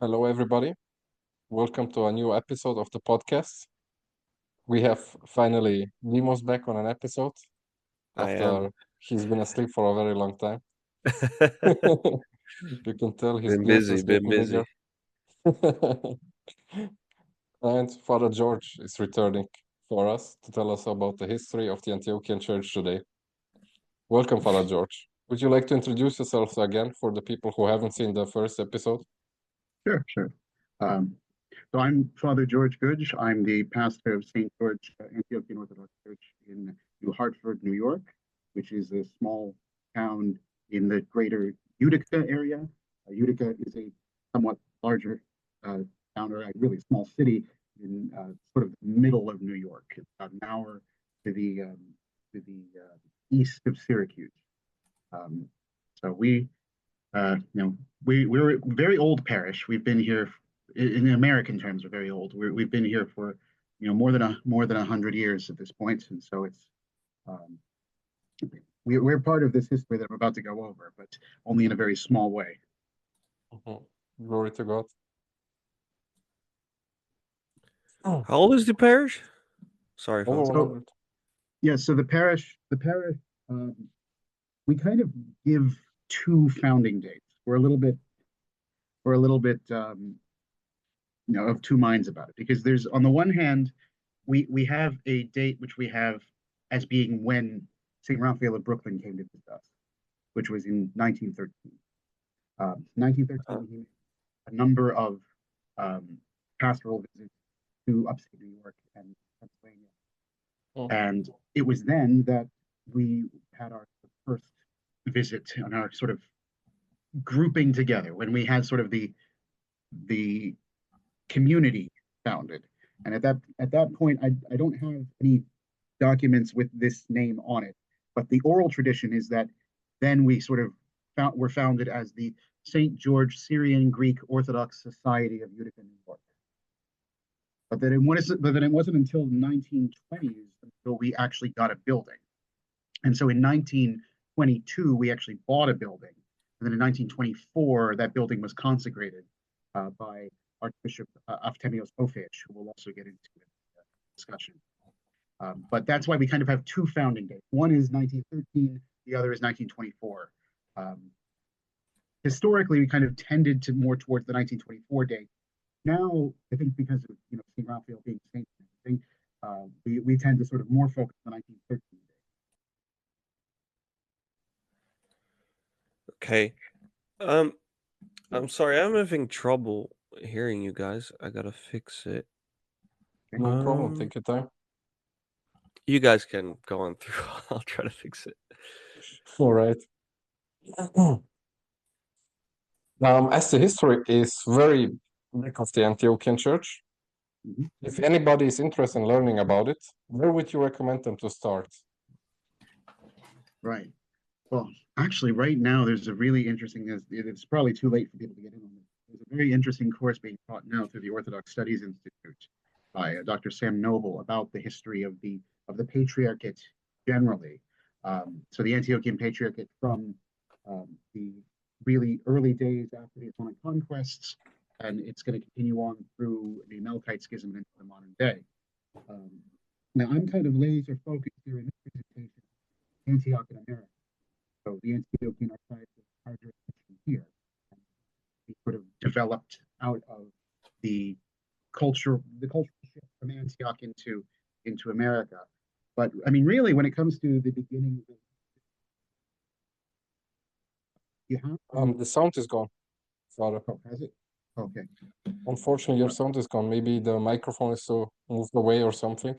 Hello, everybody. Welcome to a new episode of the podcast. We have finally Nemo's back on an episode I am. after he's been asleep for a very long time. You can tell his Been beard busy, is been getting busy. bigger. And Father George is returning for us to tell us about the history of the Antiochian Church today. Welcome, Father George. Would you like to introduce yourselves again for the people who haven't seen the first episode? Sure. So I'm Father George Goodge. I'm the pastor of St. George Antiochian Orthodox Church in New Hartford, New York, which is a small town in the greater Utica area. Utica is a somewhat larger town, or a really small city in sort of the middle of New York. It's about an hour to the east of Syracuse. So we're a very old parish. We've been here in American terms. We're very old. We've been here for more than 100 years at this point, and so it's we're part of this history that I'm about to go over, but only in a very small way. Glory to God. How old is the parish? Sorry, Over Father. 100. Yeah, so the parish, we kind of give two founding dates. We're a little bit of two minds about it, because there's, on the one hand, we have a date which we have as being when St. Raphael of Brooklyn came to visit us, which was in 1913. 1913, he made a number of pastoral visits to upstate New York and Pennsylvania. And it was then that we had our first visit and our sort of grouping together, when we had sort of the community founded. And at that point, I don't have any documents with this name on it, but the oral tradition is that then we sort of were founded as the St. George Syrian Greek Orthodox Society of Utica, New York. But then it wasn't until the 1920s until we actually got a building. And so in 1922, we actually bought a building. And then in 1924, that building was consecrated by Archbishop Efthymios Ophiuch, who we'll also get into in the discussion. But that's why we kind of have two founding dates. One is 1913, the other is 1924. Historically, we kind of tended to more towards the 1924 date. Now, I think because of St. Raphael being saint and everything, we tend to sort of more focus on the 1913 date. Okay. I'm sorry, I'm having trouble hearing you guys. I gotta fix it. No problem. Take your time. You guys can go on through. I'll try to fix it. All right. As the history is very big of the Antiochian Church, if anybody is interested in learning about it, where would you recommend them to start? Right. Well, actually, right now, there's a really interesting, it's probably too late for people to get in on this. There's a very interesting course being taught now through the Orthodox Studies Institute by Dr. Sam Noble about the history of the Patriarchate generally. So the Antiochian Patriarchate from the really early days after the Islamic conquests, and it's going to continue on through the Melkite Schism into the modern day. Now, I'm kind of laser focused here in this presentation, Antioch in America. So the Antiochian archdiocese is our jurisdiction here. And we sort of developed out of the cultural shift from Antioch into America. But I mean, really, when it comes to the beginning, you have the sound is gone, Father. Oh, has it? Okay. Unfortunately, your sound is gone. Maybe the microphone is so moved away or something.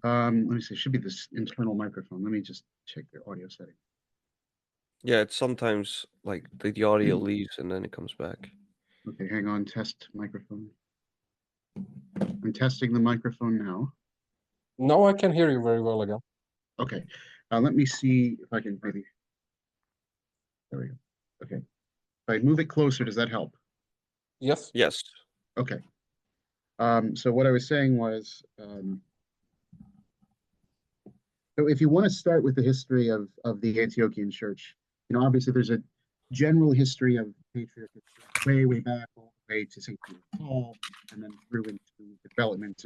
Let me see. It should be this internal microphone. Let me just check the audio setting. Yeah, it's sometimes like the audio leaves and then it comes back. Okay, hang on. Test microphone. I'm testing the microphone now. No, I can hear you very well again. Okay. Let me see if I can maybe. There we go. Okay. If I move it closer, does that help? Yes. Yes. Okay. So what I was saying was, so if you want to start with the history of the Antiochian Church, obviously there's a general history of patriarchate way back, all way to St. Peter's Hall, and then through into the development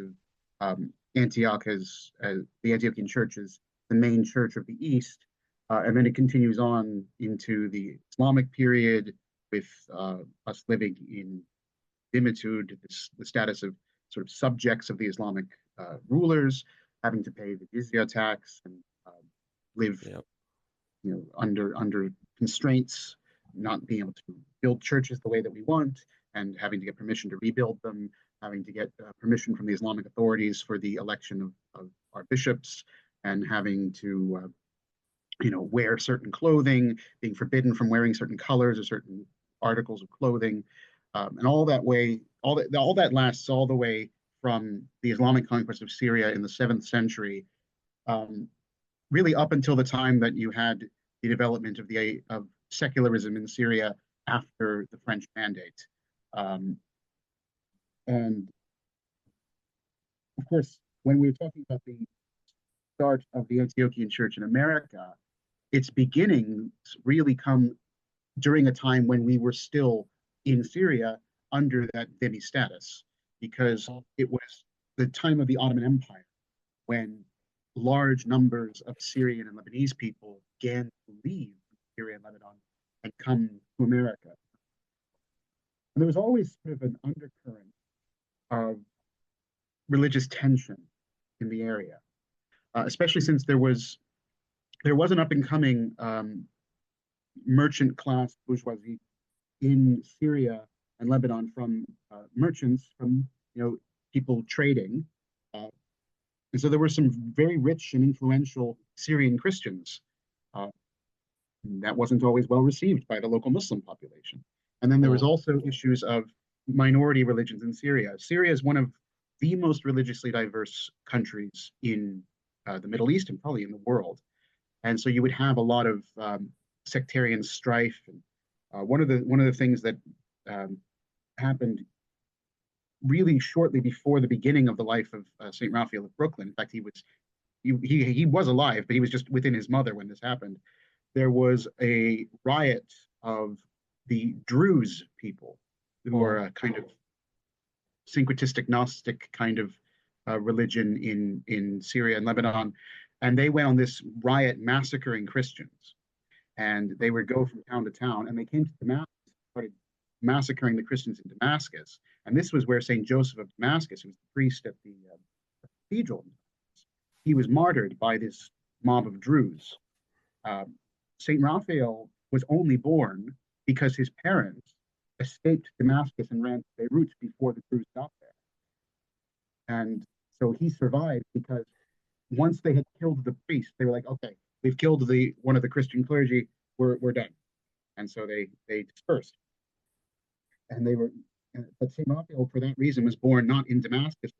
of Antioch as the Antiochian Church as the main church of the East. And then it continues on into the Islamic period with us living in dhimmitud, the status of sort of subjects of the Islamic rulers, having to pay the jizya tax and live, under constraints, not being able to build churches the way that we want, and having to get permission to rebuild them, having to get permission from the Islamic authorities for the election of our bishops, and having to wear certain clothing, being forbidden from wearing certain colors or certain articles of clothing, and all that lasts all the way from the Islamic conquest of Syria in the 7th century, really up until the time that you had the development of secularism in Syria after the French Mandate. And of course, when we're talking about the start of the Antiochian Church in America, its beginnings really come during a time when we were still in Syria under that dhimmi status, because it was the time of the Ottoman Empire when large numbers of Syrian and Lebanese people began to leave Syria and Lebanon and come to America. And there was always sort of an undercurrent of religious tension in the area, especially since there was an up and coming merchant class bourgeoisie in Syria and Lebanon from merchants, from people trading, and so there were some very rich and influential Syrian Christians. That wasn't always well received by the local Muslim population. And then there was also issues of minority religions in Syria. Syria is one of the most religiously diverse countries in the Middle East and probably in the world. And so you would have a lot of sectarian strife. And one of the things that happened really shortly before the beginning of the life of St. Raphael of Brooklyn. In fact, he was alive, but he was just within his mother when this happened. There was a riot of the Druze people, who are a kind of syncretistic Gnostic kind of religion in Syria and Lebanon, and they went on this riot massacring Christians, and they would go from town to town, and they came to Damascus, started massacring the Christians in Damascus. And this was where St. Joseph of Damascus, who was the priest at the cathedral, he was martyred by this mob of Druze. St. Raphael was only born because his parents escaped Damascus and ran to Beirut before the Druze got there. And so he survived because once they had killed the priest, they were like, okay, we've killed one of the Christian clergy, we're done. And so they dispersed. And but St. Raphael, for that reason, was born not in Damascus,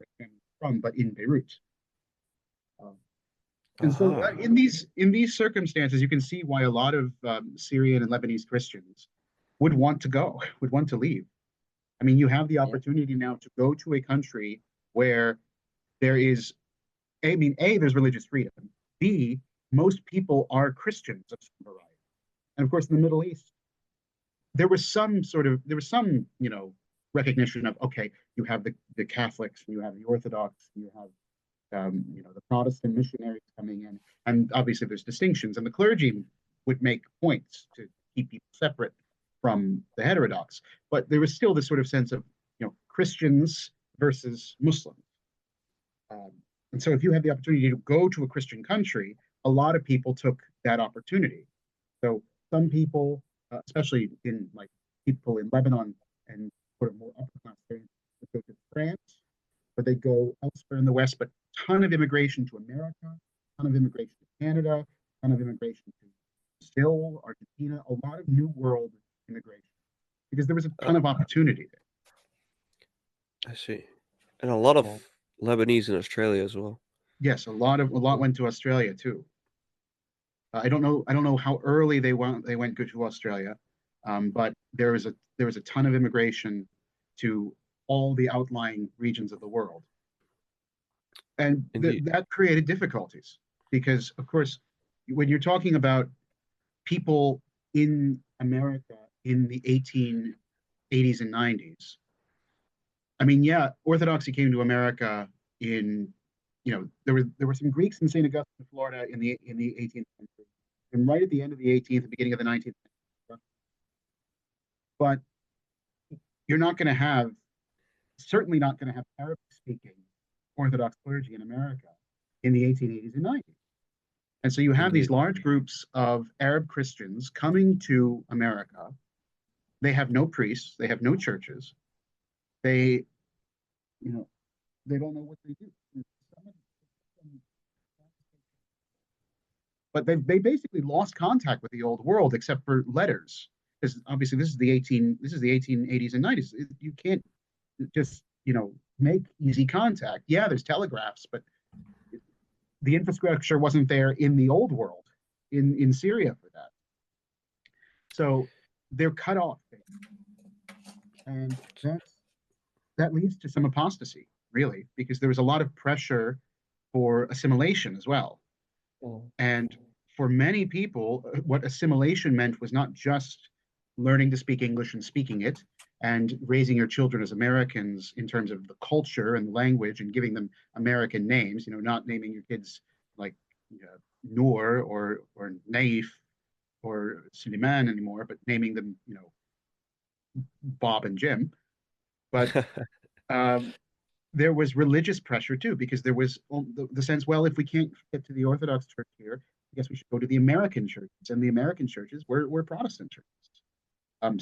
but in Beirut. And so in these circumstances, you can see why a lot of Syrian and Lebanese Christians would want to leave. I mean, you have the opportunity now to go to a country where there is, there's religious freedom. B, most people are Christians of some variety. And of course, in the Middle East, there was some recognition of, okay, you have the Catholics, you have the Orthodox, you have the Protestant missionaries coming in, and obviously there's distinctions, and the clergy would make points to keep people separate from the heterodox, but there was still this sort of sense of Christians versus Muslims. And so if you had the opportunity to go to a Christian country, a lot of people took that opportunity. So some people, especially people in Lebanon and sort of more upper class areas, would go to France, or they go elsewhere in the West, but a ton of immigration to America, a ton of immigration to Canada, a ton of immigration to Brazil, Argentina, a lot of New World immigration, because there was a ton of opportunity there. I see. And a lot of Lebanese in Australia as well. Yes, a lot went to Australia too. I don't know how early they went to Australia, but there was a ton of immigration to all the outlying regions of the world, and that created difficulties because, of course, when you're talking about people in America in the 1880s and 90s, I mean, yeah, Orthodoxy came to America in, there were some Greeks in St. Augustine, Florida, in the 18th century, and right at the end of the 18th, the beginning of the 19th century. But you're not going to have, certainly not going to have Arabic-speaking Orthodox clergy in America in the 1880s and 90s. And so you have these Indeed. large groups of Arab Christians coming to America. They have no priests, they have no churches. They, they don't know what they do. But they basically lost contact with the old world except for letters. Because obviously this is the 1880s and 90s. You can't just, make easy contact. Yeah, there's telegraphs, but the infrastructure wasn't there in the old world, in Syria for that. So they're cut off. And that leads to some apostasy, really, because there was a lot of pressure for assimilation as well. And for many people, what assimilation meant was not just learning to speak English and speaking it, and raising your children as Americans in terms of the culture and language and giving them American names, not naming your kids like Noor or Naif or Suleiman anymore, but naming them, Bob and Jim. But there was religious pressure too, because there was the sense, well, if we can't get to the Orthodox Church here, I guess we should go to the American churches, and the American churches were Protestant churches.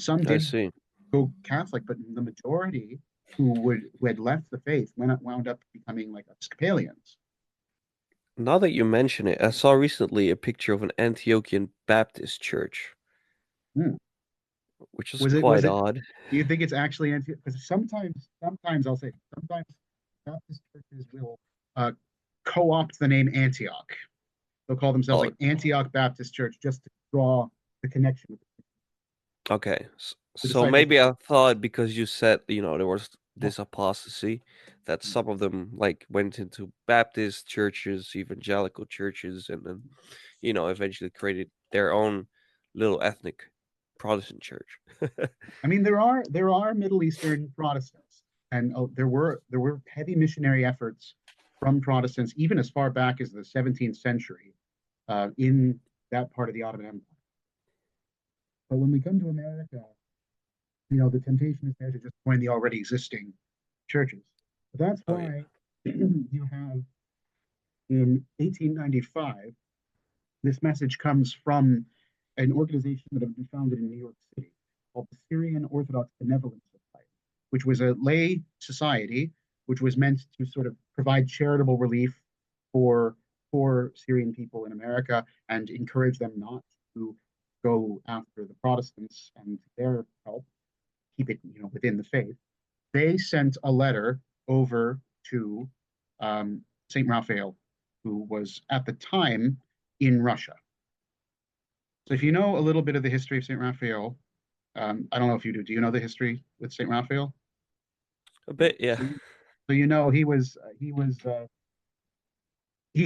Some I did see. go Catholic, but the majority who had left the faith wound up becoming like Episcopalians. Now that you mention it, I saw recently a picture of an Antiochian Baptist church, which is quite odd. Do you think it's actually Antioch? Because sometimes I'll say sometimes Baptist churches will co-opt the name Antioch. They'll call themselves like Antioch Baptist Church just to draw the connection with it. Okay, so maybe I thought because you said, there was this apostasy, that some of them like went into Baptist churches, evangelical churches, and then, eventually created their own little ethnic Protestant church. I mean, there are Middle Eastern Protestants, and there were heavy missionary efforts from Protestants even as far back as the 17th century in that part of the Ottoman Empire. But when we come to America, the temptation is there to just join the already existing churches. But that's why you have in 1895, this message comes from an organization that had been founded in New York City called the Syrian Orthodox Benevolence Society, which was a lay society which was meant to sort of provide charitable relief for Syrian people in America and encourage them not to go after the Protestants and their help, keep it within the faith. They sent a letter over to St. Raphael, who was at the time in Russia. So if you know a little bit of the history of St. Raphael, I don't know if you do. Do you know the history with St. Raphael? A bit, yeah. So he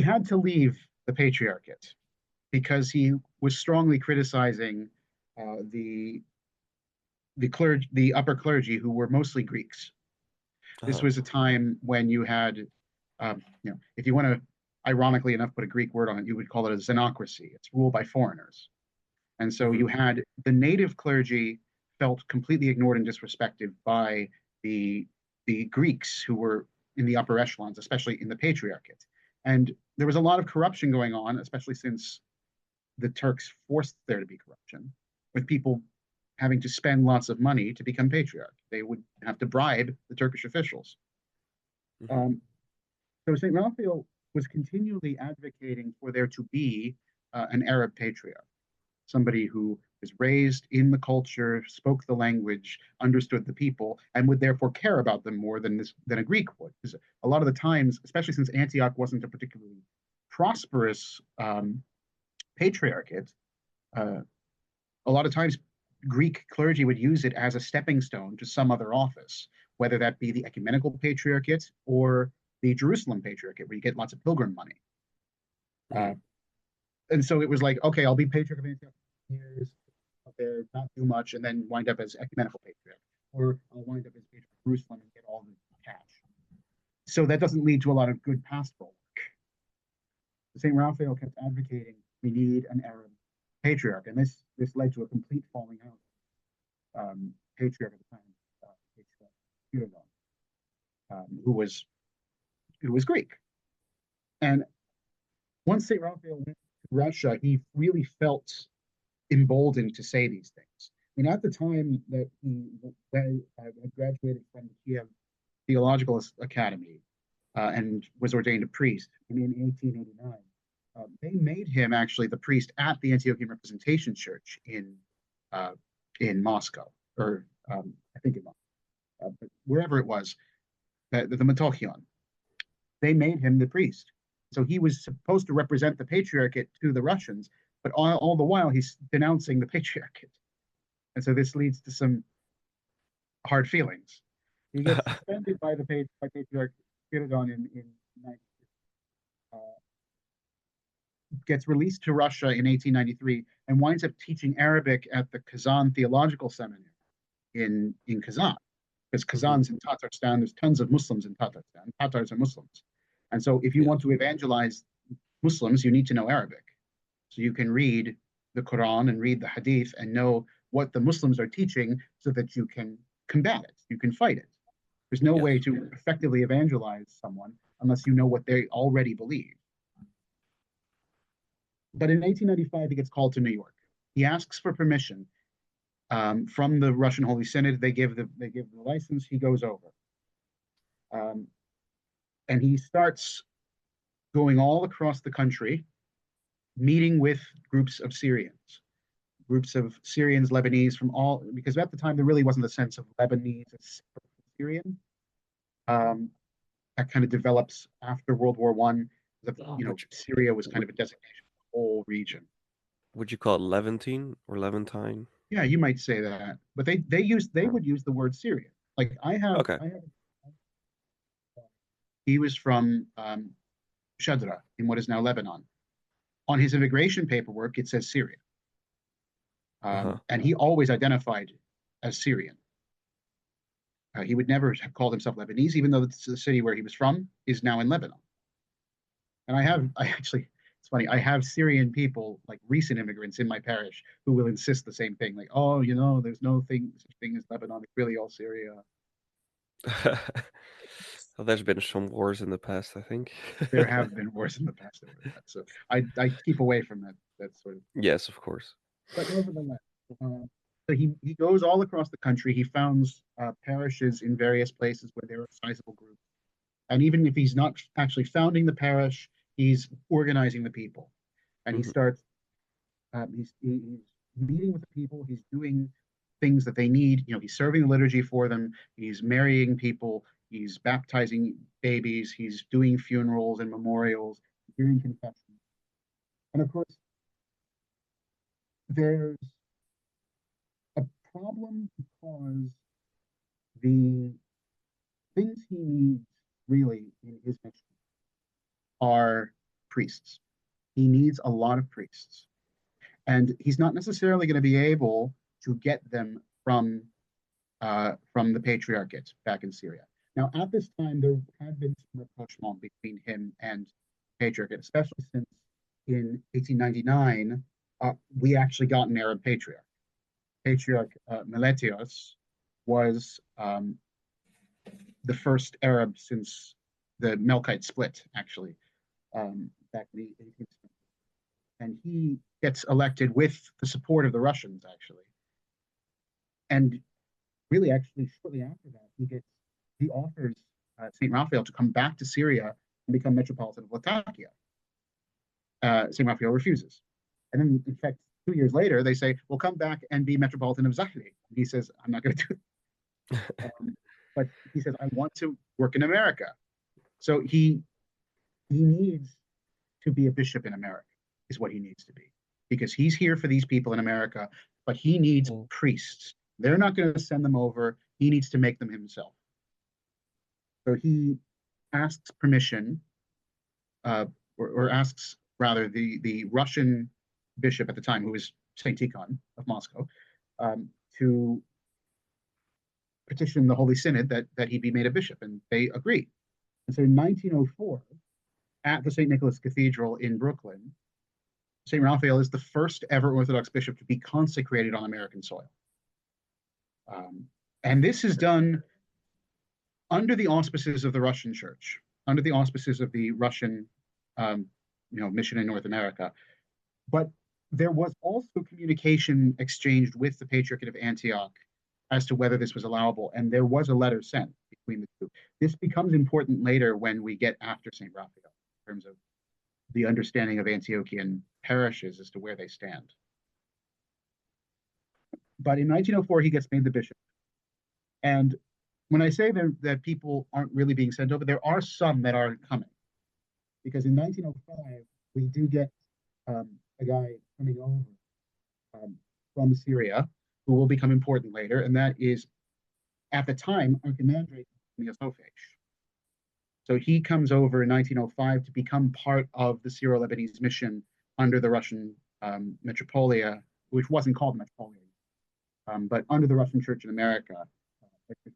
had to leave the patriarchate because he was strongly criticizing the upper clergy, who were mostly Greeks. This was a time when you had, if you want to, ironically enough, put a Greek word on it, you would call it a xenocracy. It's ruled by foreigners. And so you had the native clergy felt completely ignored and disrespected by the Greeks who were in the upper echelons, especially in the patriarchate. And there was a lot of corruption going on, especially since the Turks forced there to be corruption, with people having to spend lots of money to become patriarch. They would have to bribe the Turkish officials. So St. Raphael was continually advocating for there to be an Arab patriarch, somebody who was raised in the culture, spoke the language, understood the people, and would therefore care about them more than a Greek would. Because a lot of the times, especially since Antioch wasn't a particularly prosperous patriarchate, a lot of times Greek clergy would use it as a stepping stone to some other office, whether that be the ecumenical patriarchate or the Jerusalem patriarchate, where you get lots of pilgrim money. And so it was like, okay, I'll be patriarch of Antioch years up there, not do much, and then wind up as ecumenical patriarch, or I'll wind up as patriarch of Jerusalem and get all So that doesn't lead to a lot of good pastoral work. St. Raphael kept advocating we need an Arab patriarch, and this led to a complete falling out. Patriarch at the time, who was Greek, and once St. Raphael went to Russia, he really felt emboldened to say these things. I mean, at the time that he had graduated from the Kiev Theological Academy and was ordained a priest in 1889, they made him actually the priest at the Antiochian Representation Church in Moscow, or I think in Moscow, but wherever it was, the Metocchion. They made him the priest. So he was supposed to represent the patriarchate to the Russians, but all the while he's denouncing the patriarchate. And so this leads to some hard feelings. He gets suspended by Patriarch Spiridon in gets released to Russia in 1893 and winds up teaching Arabic at the Kazan Theological Seminary in Kazan. Because Kazan's in Tatarstan, there's tons of Muslims in Tatarstan. Tatars are Muslims. And so if you want to evangelize Muslims, you need to know Arabic. So you can read the Quran and read the Hadith and know what the Muslims are teaching so that you can combat it, you can fight it. There's no way to effectively evangelize someone unless you know what they already believe. But in 1895, he gets called to New York. He asks for permission from the Russian Holy Synod. They give the license. He goes over, and he starts going all across the country, meeting with groups of Syrians, Lebanese from all, because at the time there really wasn't a sense of Lebanese as Syrian. That kind of develops after World War I. Syria was kind of a designation for the whole region. Would you call it Levantine or Levantine? Yeah, you might say that, but they would use the word Syrian. Like I have he was from Shadra in what is now Lebanon. On his immigration paperwork, it says Syria. And he always identified as Syrian. He would never have called himself Lebanese, even though the city where he was from is now in Lebanon. And it's funny, I have Syrian people, like recent immigrants in my parish, who will insist the same thing, like, oh, there's no such thing as Lebanon, it's really all Syria. Well, there's been some wars in the past, I think. There have been wars in the past over that, so I keep away from that sort of. Yes, of course. But nevertheless, so he goes all across the country. He founds parishes in various places where there are sizable groups, and even if he's not actually founding the parish, he's organizing the people, and he starts. He's meeting with the people. He's doing things that they need. He's serving the liturgy for them. He's marrying people. He's baptizing babies. He's doing funerals and memorials, hearing confessions. And of course, there's a problem because the things he needs really in his mission are priests. He needs a lot of priests. And he's not necessarily going to be able to get them from the Patriarchate back in Syria. Now, at this time, there had been some rapprochement between him and the Patriarchate, especially since in 1899, we actually got an Arab Patriarch. Patriarch Meletios was the first Arab since the Melkite split, actually, back in the 18th century. And he gets elected with the support of the Russians, actually. And really, actually, shortly after that, he offers St. Raphael to come back to Syria and become Metropolitan of Latakia. St. Raphael refuses. And then, in fact, 2 years later, they say, well, come back and be Metropolitan of Zahli. And he says, I'm not going to do it. But he says, I want to work in America. So he needs to be a bishop in America, is what he needs to be. Because he's here for these people in America, but he needs priests. They're not going to send them over. He needs to make them himself. So he asks permission, or asks, rather, the Russian bishop at the time, who was St. Tikhon of Moscow, to petition the Holy Synod that he be made a bishop, and they agree. And so in 1904, at the St. Nicholas Cathedral in Brooklyn, St. Raphael is the first ever Orthodox bishop to be consecrated on American soil. And this is done under the auspices of the Russian Church, under the auspices of the Russian mission in North America. But there was also communication exchanged with the Patriarchate of Antioch as to whether this was allowable, and there was a letter sent between the two. This becomes important later when we get after St. Raphael, in terms of the understanding of Antiochian parishes as to where they stand. But in 1904, he gets made the bishop. And when I say that people aren't really being sent over, there are some that aren't coming. Because in 1905, we do get a guy coming over from Syria, who will become important later, and that is, at the time, Archimandrite Antioch. So he comes over in 1905 to become part of the Syro-Lebanese mission under the Russian Metropolia, which wasn't called Metropolitan, but under the Russian Church in America.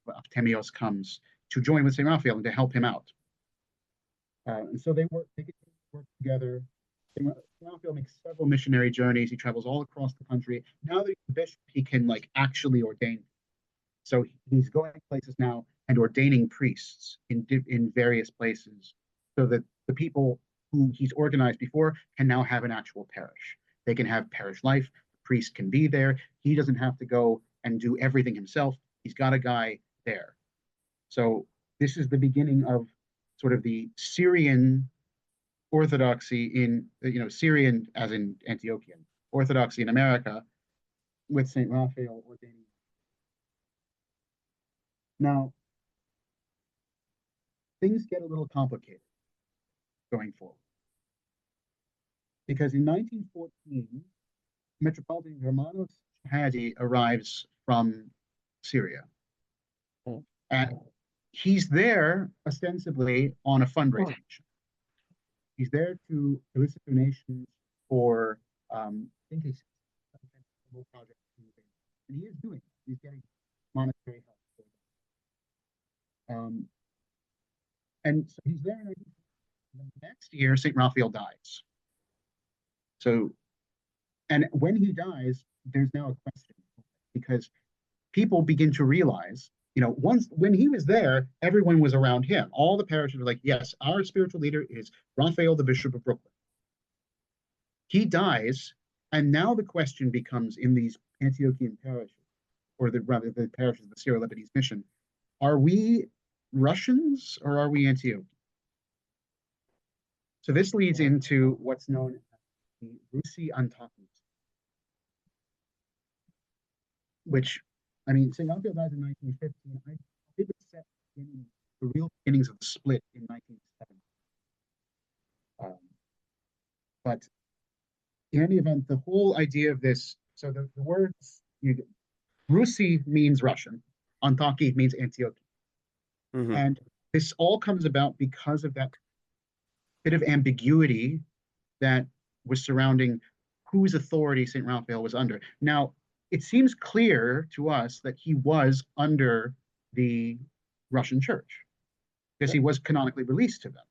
Artemios comes to join with St. Raphael and to help him out. And so they work together. St. Raphael makes several missionary journeys. He travels all across the country. Now that he's the bishop, he can actually ordain. So he's going places now and ordaining priests in various places, so that the people who he's organized before can now have an actual parish. They can have parish life. The priest can be there. He doesn't have to go and do everything himself. He's got a guy there. So this is the beginning of sort of the Syrian Orthodoxy in, Syrian as in Antiochian, Orthodoxy in America, with St. Raphael ordaining. Now, things get a little complicated going forward. Because in 1914, Metropolitan Germanos Hadi arrives from Syria. And he's there ostensibly on a fundraising mission. He's there to elicit donations for, I think he's a project. And he is doing it. He's getting monetary help. And so he's there. And the next year, St. Raphael dies. So, and when he dies, there's now a question, because people begin to realize, when he was there, everyone was around him. All the parishes were like, yes, our spiritual leader is Raphael, the Bishop of Brooklyn. He dies, and now the question becomes, in these Antiochian parishes, or the parishes of the Syro-Lebanese mission, are we Russians or are we Antiochian? So this leads into what's known as the Russi Antiochus, which, St. Raphael dies in 1915. I think it set the real beginnings of the split in 1970. But in any event, the whole idea of this, so the words, Russi means Russian, Antiochi means Antioch. Mm-hmm. And this all comes about because of that bit of ambiguity that was surrounding whose authority St. Raphael was under. Now, it seems clear to us that he was under the Russian Church, because he was canonically released to them.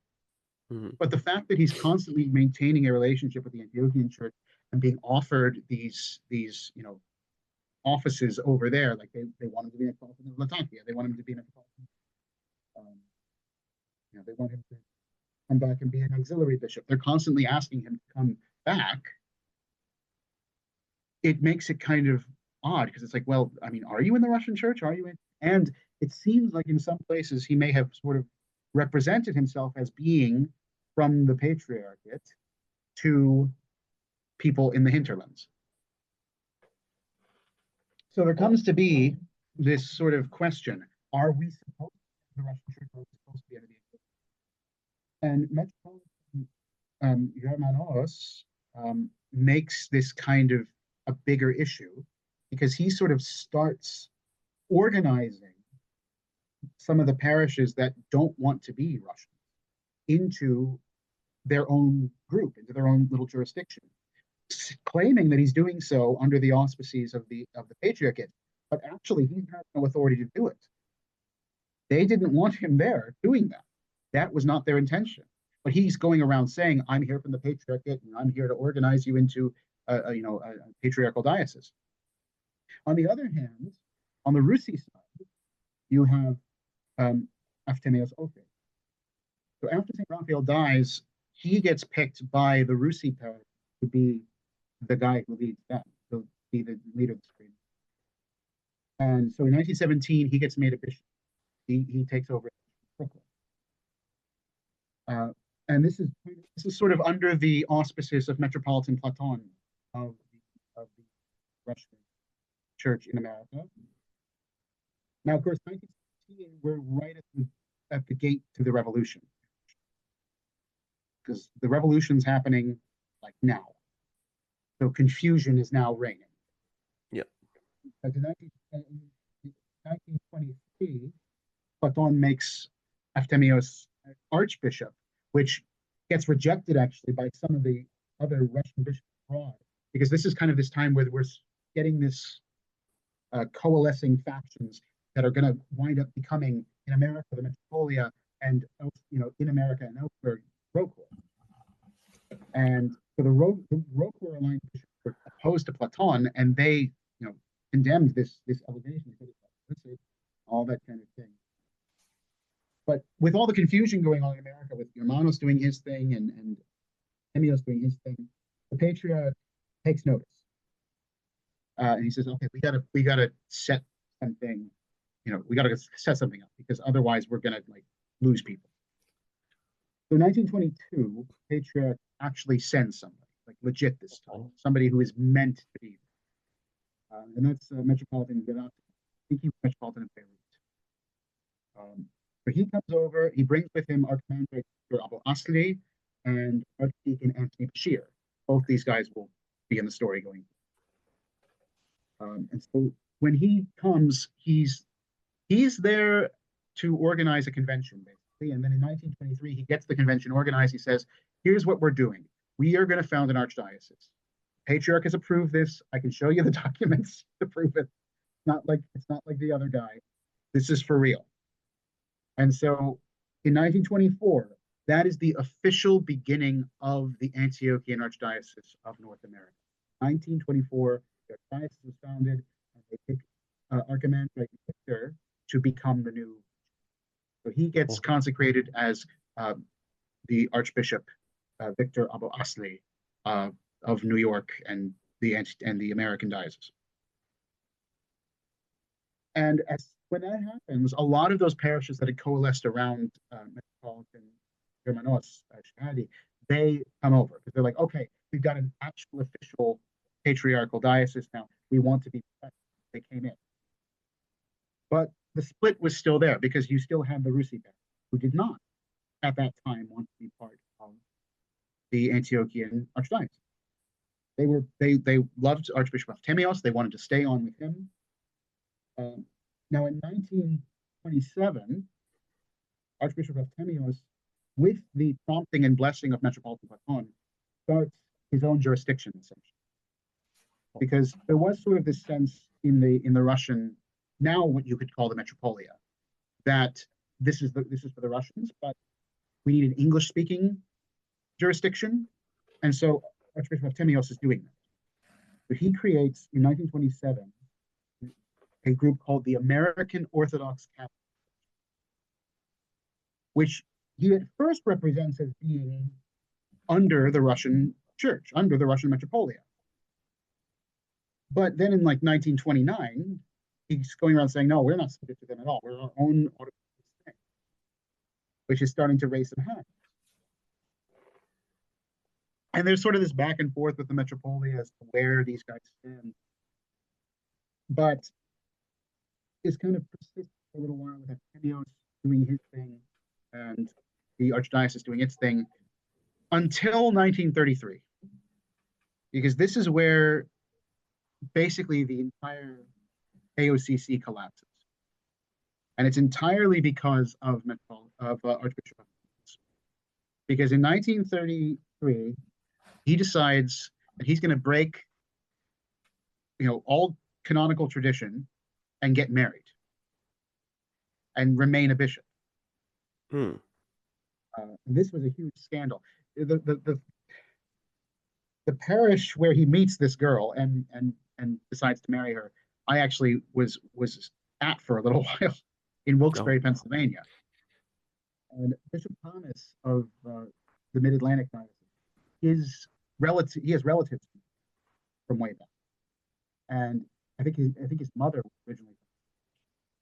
Mm-hmm. But the fact that he's constantly maintaining a relationship with the Antiochian Church and being offered these offices over there, like they want him to be Metropolitan of Latakia, they want him to be Metropolitan. They want him to come back and be an auxiliary bishop. They're constantly asking him to come back. It makes it kind of odd, because it's like, well, are you in the Russian Church? Are you in? And it seems like in some places he may have sort of represented himself as being from the Patriarchate to people in the hinterlands. So there comes to be this sort of question: are we supposed to be the Russian Church, or are we supposed to be under the and Metropolitan Germanos makes this kind of a bigger issue, because he sort of starts organizing some of the parishes that don't want to be Russian into their own group, into their own little jurisdiction, claiming that he's doing so under the auspices of the Patriarchate, but actually he has no authority to do it. They didn't want him there doing that. That was not their intention. But he's going around saying, I'm here from the patriarchate, and I'm here to organize you into a patriarchal diocese. On the other hand, on the Russi side, you have Efthymios Ophir. So after St. Raphael dies, he gets picked by the Russi parish to be the guy who leads them, to be the leader of the stream. And so in 1917, he gets made a bishop. He takes over Brooklyn. And this is sort of under the auspices of Metropolitan Platon of the Russian Church in America. Now, of course, 1917, we're right at the gate to the revolution, because the revolution's happening like now. So confusion is now reigning. Yeah. But in 1923, Platon makes Efthymios archbishop, which gets rejected actually by some of the other Russian bishops abroad, because this is kind of this time where we're getting this coalescing factions that are going to wind up becoming in America the Metropolia, and in America and elsewhere Rocor. And so the Rocor aligned bishops were opposed to Platon, and they condemned this elevation, all that kind of thing. But with all the confusion going on in America, with Germanos doing his thing and Efthymios doing his thing, the patriarch takes notice, and he says, "Okay, we gotta set something, we gotta set something up, because otherwise we're gonna lose people." So, in 1922, patriarch actually sends somebody, legit this time, somebody who is meant to be, and that's Metropolitan Philip. I think he was Metropolitan Philip. So he comes over, he brings with him Archimandrite Abu Asli and Archdeacon Anthony Bashir. Both these guys will be in the story going. And so when he comes, he's there to organize a convention, basically. And then in 1923, he gets the convention organized. He says, here's what we're doing. We are going to found an archdiocese. Patriarch has approved this. I can show you the documents to prove it. It's not like the other guy. This is for real. And so in 1924, that is the official beginning of the Antiochian Archdiocese of North America. 1924, the archdiocese was founded, and they pick Archimandrite Victor to become the new. So he gets consecrated as the Archbishop Victor Abu Asli of New York and the American diocese. And when that happens, a lot of those parishes that had coalesced around Metropolitan Germanos, Shahadi, they come over, because they're like, okay, we've got an actual official patriarchal diocese now. We want to be protected. They came in. But the split was still there, because you still had the Russi parish, who did not, at that time, want to be part of the Antiochian Archdiocese. They loved Archbishop Efthymios. They wanted to stay on with him. Now, in 1927, Archbishop Efthymios, with the prompting and blessing of Metropolitan Platon, starts his own jurisdiction, essentially, because there was sort of this sense in the Russian, now what you could call the Metropolia, that this is for the Russians, but we need an English-speaking jurisdiction, and so Archbishop Efthymios is doing that. So he creates in 1927 a group called the American Orthodox Catholic, which he at first represents as being under the Russian Church, under the Russian Metropolia. But then in 1929, he's going around saying, no, we're not subject to them at all. We're our own Orthodox thing, which is starting to raise some hands. And there's sort of this back and forth with the Metropolia as to where these guys stand. But it's kind of persisted for a little while with Efthymios doing his thing and the Archdiocese doing its thing until 1933. Because this is where basically the entire AOCC collapses. And it's entirely because of Archbishop Efthymios. Because in 1933, he decides that he's going to break, all canonical tradition and get married and remain a bishop. And this was a huge scandal. The parish where he meets this girl and decides to marry her, I actually was at for a little while in Oh, Wilkes-Barre, Pennsylvania. And Bishop Thomas of the Mid-Atlantic Diocese, he has relatives from way back, and I think his mother was originally,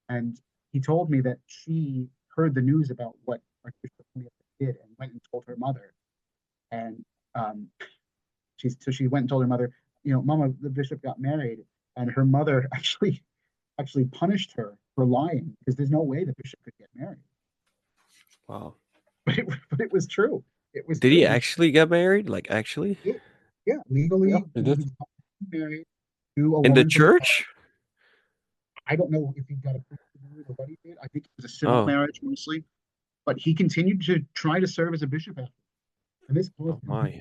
and he told me that she heard the news about what Archbishop Philip did and went and told her mother, and she went and told her mother, Mama, the bishop got married, and her mother actually punished her for lying because there's no way the bishop could get married. wow. But it was true. It was Did true. he actually get married? Like, actually? Yeah, legally, Yeah, he did. he was married to a In the woman from the parish. church? I don't know if he got a priesthood marriage or what he did. I think it was a civil Oh, marriage mostly, but he continued to try to serve as a bishop after. And this oh caused my.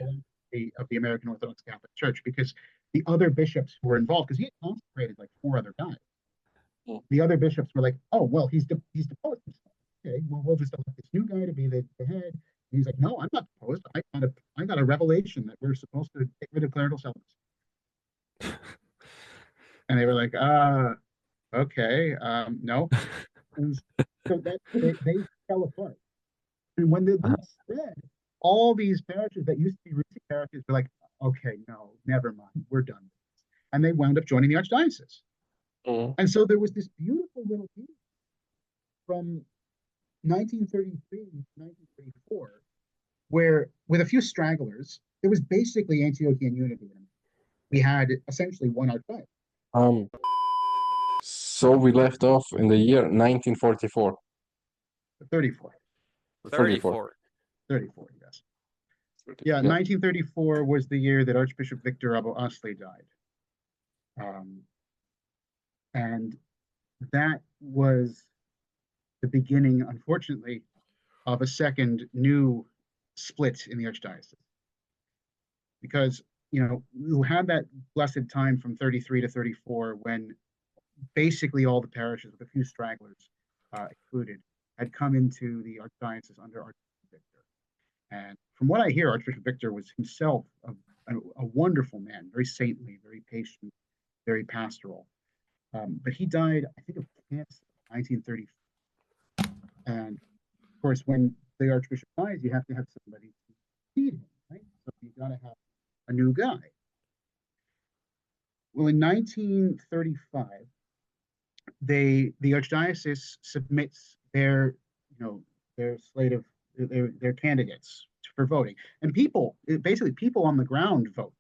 of the American Orthodox Catholic Church because the other bishops who were involved, because he had consecrated like 4 other guys. The other bishops were like, "Oh, well, he's deposed himself. Okay, well, we'll just elect this new guy to be the head." And he's like, "No, I'm not deposed. I got a revelation that we're supposed to get rid of clerical celibacy." And they were like, okay, no." And so they fell apart. And when the Uh, news spread, all these parishes that used to be routine parishes were like, "Okay, no, never mind, we're done." And they wound up joining the archdiocese. Mm. And so there was this beautiful little piece from 1933 to 1934, where with a few stragglers, there was basically Antiochian unity. We had essentially one archdiocese. So we left off in the year 1944. 34. 34. 34, yes. Yeah, 1934 was the year that Archbishop Victor Abou Asli died. And that was the beginning, unfortunately, of a second new split in the archdiocese. Because, you had that blessed time from 33 to 34 when basically all the parishes, with a few stragglers included, had come into the archdiocese under Archbishop Victor. And from what I hear, Archbishop Victor was himself a wonderful man, very saintly, very patient, very pastoral. But he died, I think, of cancer in 1930. And of course, when the archbishop dies, you have to have somebody to feed him, right? So you got to have a new guy. Well, in 1935, the archdiocese submits their slate of their candidates for voting, and basically people on the ground vote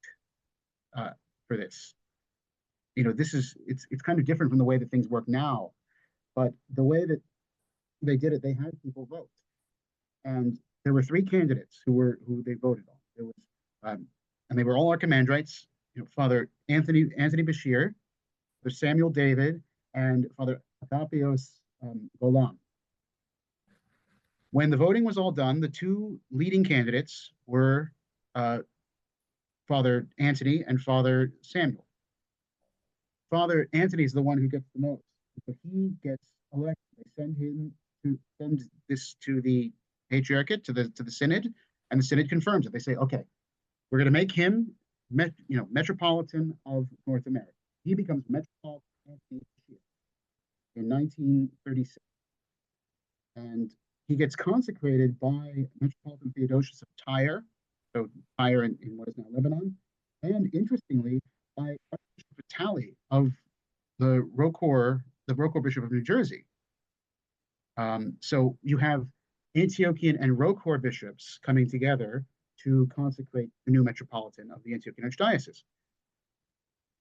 for this. It's kind of different from the way that things work now, but the way that they did it, they had people vote, and there were 3 candidates who they voted on. There was, and they were all archimandrites. Father Anthony Bashir, Father Samuel David, and Father Agapios Golan. When the voting was all done, the 2 leading candidates were Father Anthony and Father Samuel. Father Anthony is the one who gets the most. So he gets elected. They send this to the patriarchate, to the synod, and the synod confirms it. They say, "Okay, we're going to make him, Metropolitan of North America." He becomes Metropolitan Anthony in 1936, and he gets consecrated by Metropolitan Theodosius of Tyre, so Tyre in what is now Lebanon, and interestingly, by Archbishop Vitali of the Rocor Bishop of New Jersey. So you have Antiochian and Rocor bishops coming together to consecrate the new Metropolitan of the Antiochian Archdiocese.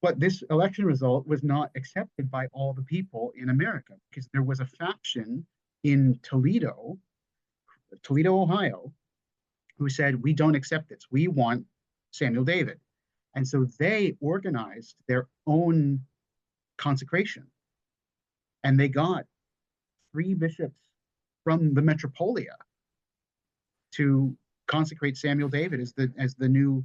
But this election result was not accepted by all the people in America because there was a faction in Toledo, Ohio, who said, "We don't accept this. We want Samuel David." And so they organized their own consecration. And they got 3 bishops from the Metropolia to consecrate Samuel David as the new,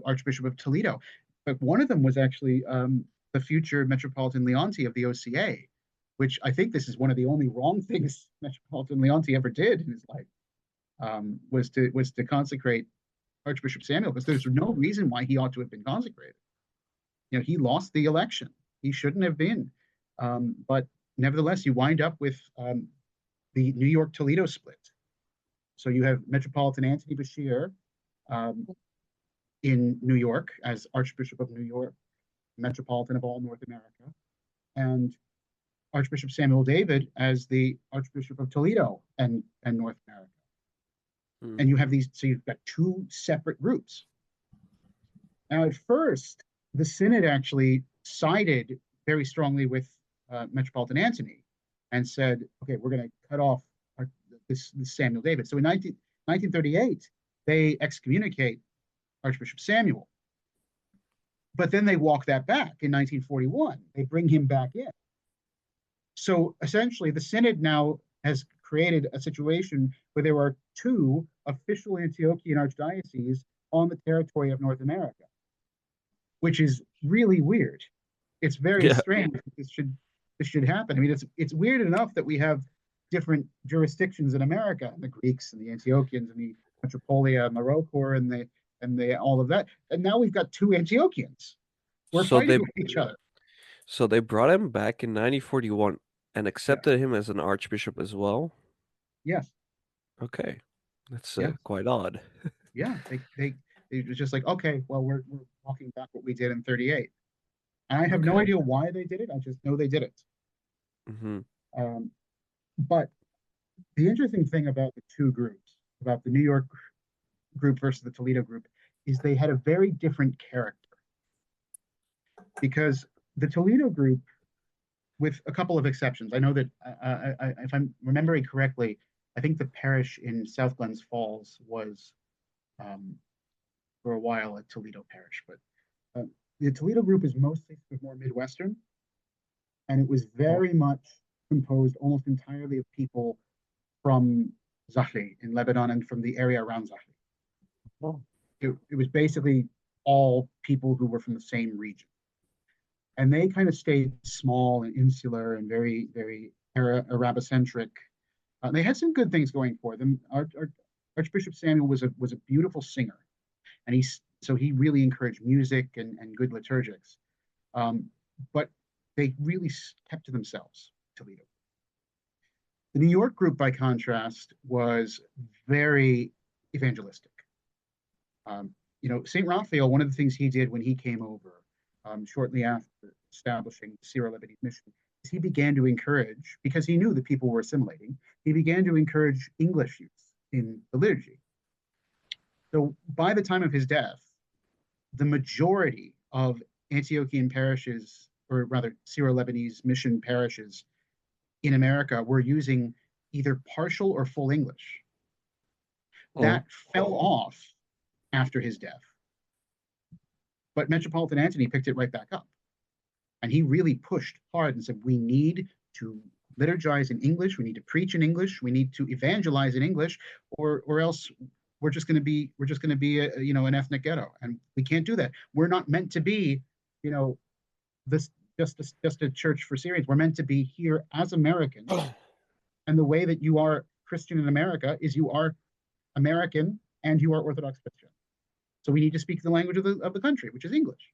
Archbishop of Toledo. But one of them was actually the future Metropolitan Leonti of the OCA, which I think this is one of the only wrong things Metropolitan Leonti ever did in his life. was to consecrate Archbishop Samuel, because there's no reason why he ought to have been consecrated. He lost the election. He shouldn't have been. But nevertheless, you wind up with the New York-Toledo split. So you have Metropolitan Anthony Bashir in New York as Archbishop of New York, Metropolitan of all North America, and Archbishop Samuel David as the Archbishop of Toledo and North America. And you have these, so you've got two separate groups. Now, at first, the synod actually sided very strongly with Metropolitan Anthony and said, okay, we're going to cut off this Samuel David. So in 1938, they excommunicate Archbishop Samuel. But then they walk that back in 1941. They bring him back in. So essentially, the synod now has created a situation where there are two official Antiochian archdioceses on the territory of North America, which is really weird. It's very strange that this should happen. I mean, it's weird enough that we have different jurisdictions in America, the Greeks and the Antiochians and the Metropolia, Morocco, and the all of that. And now we've got two Antiochians. We're fighting with each other. So they brought him back in 1941 and accepted him as an archbishop as well? Yes. Okay. That's quite odd. Yeah. They was just like, okay, well, we're walking back what we did in 38. And I have no idea why they did it. I just know they did it. But the interesting thing about the two groups, about the New York group versus the Toledo group, is they had a very different character. Because the Toledo group, with a couple of exceptions, I know that if I'm remembering correctly, I think the parish in South Glens Falls was for a while a Toledo parish, but the Toledo group is mostly more Midwestern, and it was very much composed almost entirely of people from Zahli in Lebanon and from the area around Zahli. It was basically all people who were from the same region. And they kind of stayed small and insular and very, very Arabocentric. They had some good things going for them. Archbishop Samuel was a beautiful singer, and he really encouraged music and good liturgics. But they really kept to themselves, Toledo. The New York group, by contrast, was very evangelistic. St. Raphael, one of the things he did when he came over, shortly after establishing the Syro-Lebanese mission, is he began to encourage, because he knew that people were assimilating, he began to encourage English use in the liturgy. So by the time of his death, the majority of Antiochian parishes, or rather Syro-Lebanese mission parishes in America, were using either partial or full English. That fell off after his death. But Metropolitan Anthony picked it right back up. And he really pushed hard and said, we need to liturgize in English, we need to preach in English, we need to evangelize in English, or else we're just going to be an ethnic ghetto, and we can't do that. We're not meant to be, this just a church for Syrians. We're meant to be here as Americans. And the way that you are Christian in America is you are American and you are Orthodox Christian. So we need to speak the language of the country, which is English.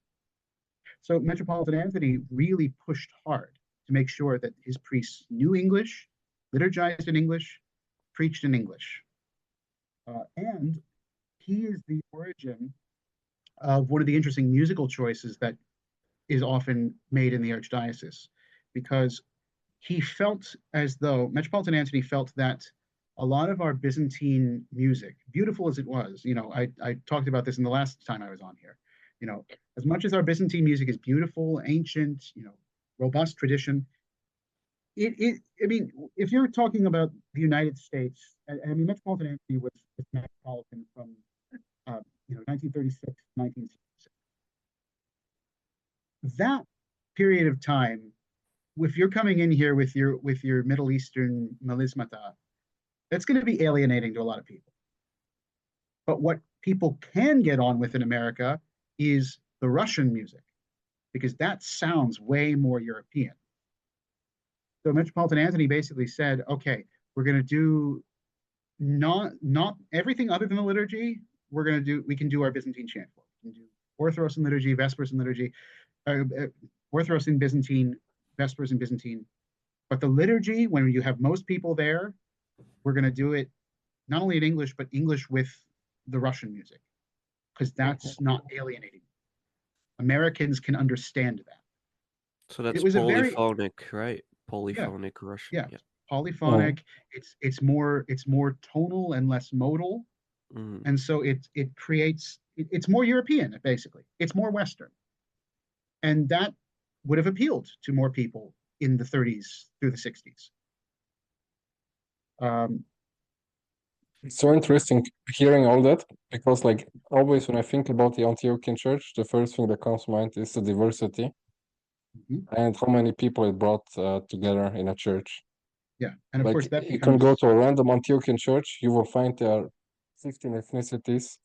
So Metropolitan Anthony really pushed hard to make sure that his priests knew English, liturgized in English, preached in English. And he is the origin of one of the interesting musical choices that is often made in the archdiocese, because he felt as though, Metropolitan Anthony felt that a lot of our Byzantine music, beautiful as it was, I talked about this in the last time I was on here, as much as our Byzantine music is beautiful, ancient, robust tradition, I mean, if you're talking about the United States, Metropolitan Anthony was metropolitan from 1936 to 1966. That period of time, if you're coming in here with your Middle Eastern melismata, that's going to be alienating to a lot of people. But what people can get on with in America is the Russian music, because that sounds way more European. So Metropolitan Anthony basically said, okay, we're going to do not everything other than the liturgy. We can do our Byzantine chant for. We can do Orthros in liturgy, Vespers in liturgy, Orthros in Byzantine, Vespers in Byzantine. But the liturgy, when you have most people there, we're going to do it not only in English, but English with the Russian music, because that's not alienating. Americans can understand that. So that's It was a very polyphonic, right? Polyphonic Russian. yeah, Yeah. polyphonic. It's more tonal and less modal, and so it creates it's more European basically. It's more Western, and that would have appealed to more people in the 30s through the 60s. It's so interesting hearing all that because, like, always when I think about the Antiochian church, the first thing that comes to mind is the diversity and how many people it brought together in a church. Yeah, and of Like, course that you can becomes go to a random Antiochian church, you will find there are 15 ethnicities,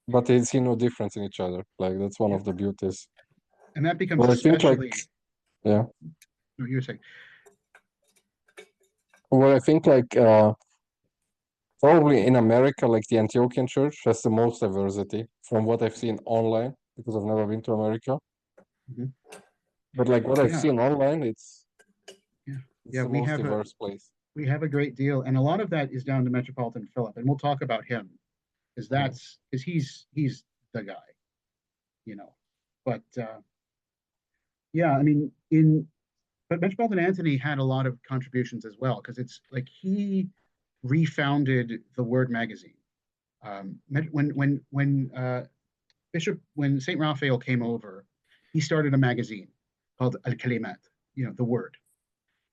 but they see no difference in each other. Like, that's one of the beauties. and that becomes Well, I think, like, especially. yeah. No, you were saying. Well, I think, like, probably in America, like, the Antiochian church has the most diversity from what I've seen online, because I've never been to America. But, like, what I've Yeah, seen online, it's yeah. the most diverse place. We have a great deal, and a lot of that is down to Metropolitan Philip, and we'll talk about him because he's the guy, you know. But yeah, I mean, but Metropolitan Anthony had a lot of contributions as well because it's like he refounded the Word magazine. When Saint Raphael came over, he started a magazine called Al Kalimat, the Word,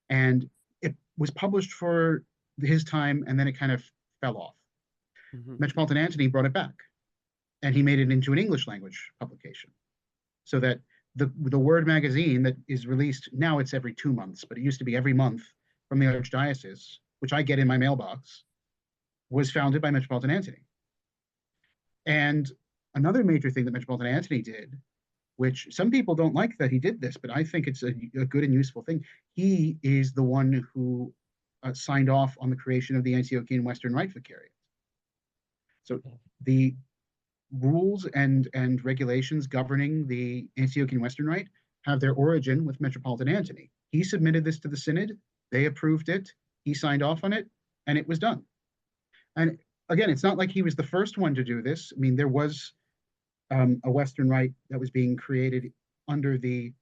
and it was published for his time, and then it kind of fell off. Metropolitan Anthony brought it back, and he made it into an English language publication, so that the Word magazine that is released now, it's every 2 months, but it used to be every month from the archdiocese, which I get in my mailbox, was founded by Metropolitan Anthony. And another major thing that Metropolitan Anthony did, which some people don't like that he did this, but I think it's a good and useful thing. He is the one who signed off on the creation of the Antiochian Western Rite Vicariate. So the rules and regulations governing the Antiochian Western Rite have their origin with Metropolitan Anthony. He submitted this to the synod, they approved it, he signed off on it, and it was done. And again, it's not like he was the first one to do this. I mean, there was a Western Rite that was being created under the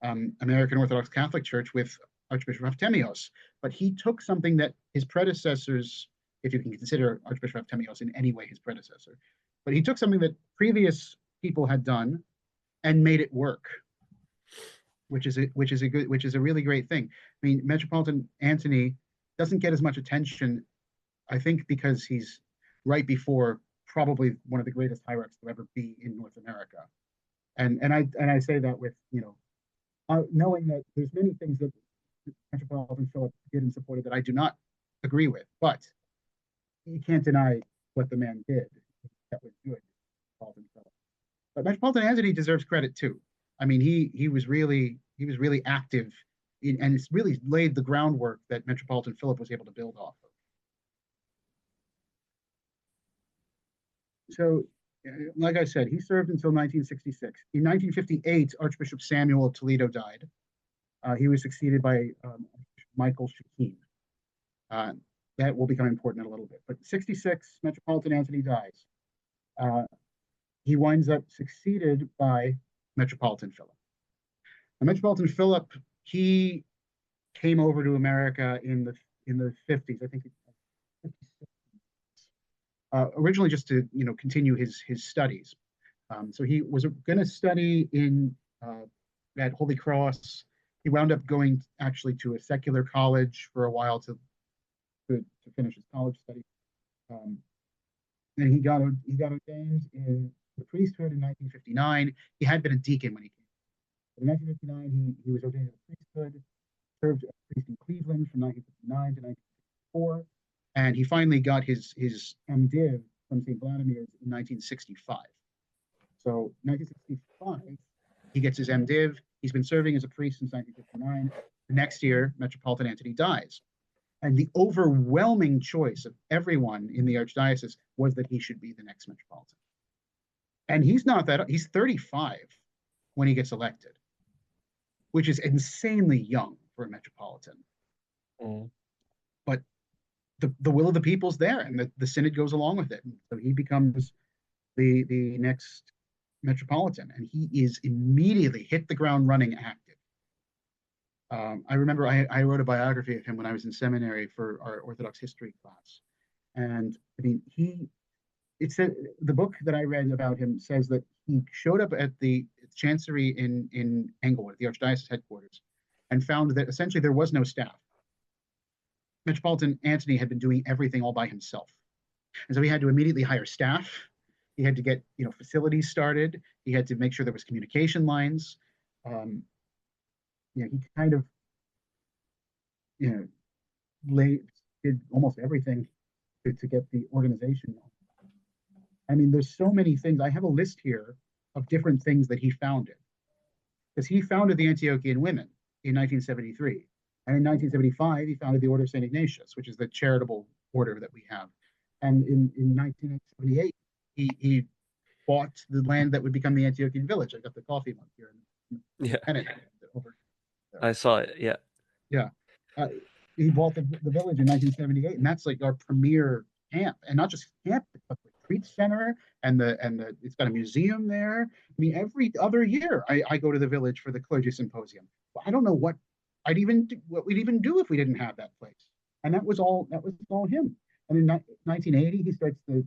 American Orthodox Catholic Church with Archbishop Raphael, but he took something that his predecessors, if you can consider Archbishop Raphael in any way his predecessor, but he took something that previous people had done and made it work, which is a really great thing. I mean, Metropolitan Anthony doesn't get as much attention, I think, because he's right before probably one of the greatest hierarchs to ever be in North America, and I say that with knowing that there's many things that Metropolitan Philip did and supported that I do not agree with, but you can't deny what the man did that was good. But Metropolitan Anthony deserves credit too. I mean, he was really active and it's really laid the groundwork that Metropolitan Philip was able to build off of. So, like I said, he served until 1966. In 1958, Archbishop Samuel of Toledo died. He was succeeded by Michael Shakeen. That will become important in a little bit. But 66, Metropolitan Anthony dies. He winds up succeeded by Metropolitan Philip. Now, Metropolitan Philip, he came over to America in the 50s, I think. Originally, just to continue his studies. So he was going to study at Holy Cross. He wound up going actually to a secular college for a while to finish his college study. And he got ordained in the priesthood in 1959. He had been a deacon when he came. In 1959, he was ordained in the priesthood, served as a priest in Cleveland from 1959 to 1964, and he finally got his MDiv from St. Vladimir's in 1965. So 1965, he gets his MDiv. He's been serving as a priest since 1959. The next year, Metropolitan Anthony dies. And the overwhelming choice of everyone in the archdiocese was that he should be the next metropolitan. And he's 35 when he gets elected, which is insanely young for a metropolitan. Mm. But the will of the people's there, and the synod goes along with it. And so he becomes the next metropolitan, and he is immediately hit the ground running, active. I remember I wrote a biography of him when I was in seminary for our Orthodox history class, and I mean it said, the book that I read about him says that he showed up at the chancery in Englewood, the archdiocese headquarters, and found that essentially there was no staff. Metropolitan Anthony had been doing everything all by himself, and so he had to immediately hire staff. He had to get facilities started. He had to make sure there was communication lines. He kind of did almost everything to get the organization. I mean, there's so many things. I have a list here of different things that he founded, because he founded the Antiochian Women in 1973. And in 1975, he founded the Order of St. Ignatius, which is the charitable order that we have. And in 1978, he bought the land that would become the Antiochian village. I got the coffee mug here. Over there. I saw it. Yeah. Yeah. He bought the village in 1978, and that's like our premier camp, and not just camp, but the retreat center, and it's got a museum there. I mean, every other year I go to the village for the clergy symposium. I don't know what we'd even do if we didn't have that place. And that was all him. And in 1980, he starts the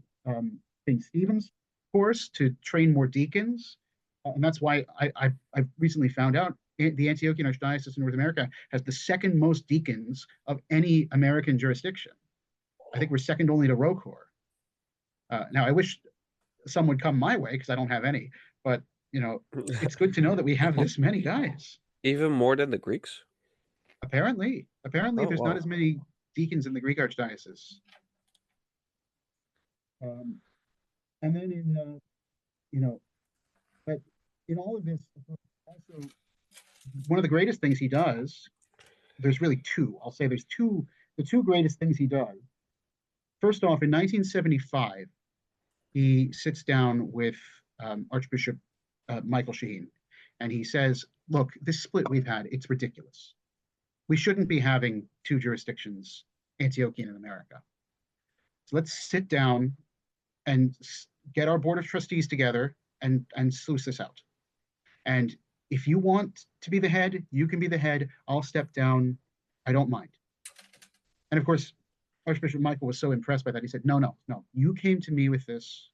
St. Stephen's course to train more deacons, and that's why I've recently found out the Antiochian Archdiocese in North America has the second most deacons of any American jurisdiction. I think we're second only to Rocor. Now, I wish some would come my way because I don't have any, but it's good to know that we have this many guys. Even more than the Greeks? Apparently, there's not as many deacons in the Greek Archdiocese. And then but in all of this, also one of the greatest things he does, there's really two. I'll say there's two. The two greatest things he does. First off, in 1975, he sits down with Archbishop Michael Shaheen, and he says, "Look, this split we've had, it's ridiculous. We shouldn't be having two jurisdictions, Antiochian in America. So let's sit down and get our board of trustees together and sluice this out. And if you want to be the head, you can be the head. I'll step down. I don't mind." And of course, Archbishop Michael was so impressed by that. He said, no, you came to me with this.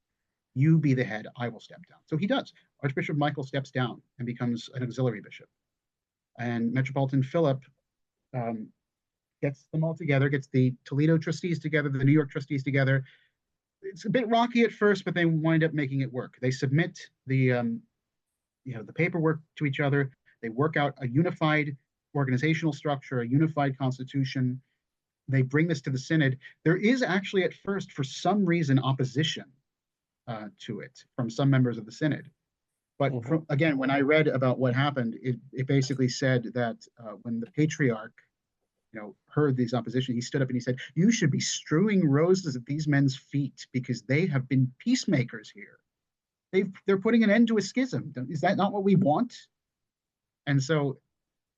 You be the head. I will step down. So he does. Archbishop Michael steps down and becomes an auxiliary bishop. And Metropolitan Philip gets them all together, gets the Toledo trustees together, the New York trustees together. It's a bit rocky at first, but they wind up making it work. They submit the paperwork to each other. They work out a unified organizational structure, a unified constitution. They bring this to the synod. There is actually at first, for some reason, opposition to it from some members of the synod. But again, when I read about what happened, it basically said that when the patriarch heard these opposition, he stood up and he said, "You should be strewing roses at these men's feet because they have been peacemakers here. They're putting an end to a schism. Is that not what we want?" And so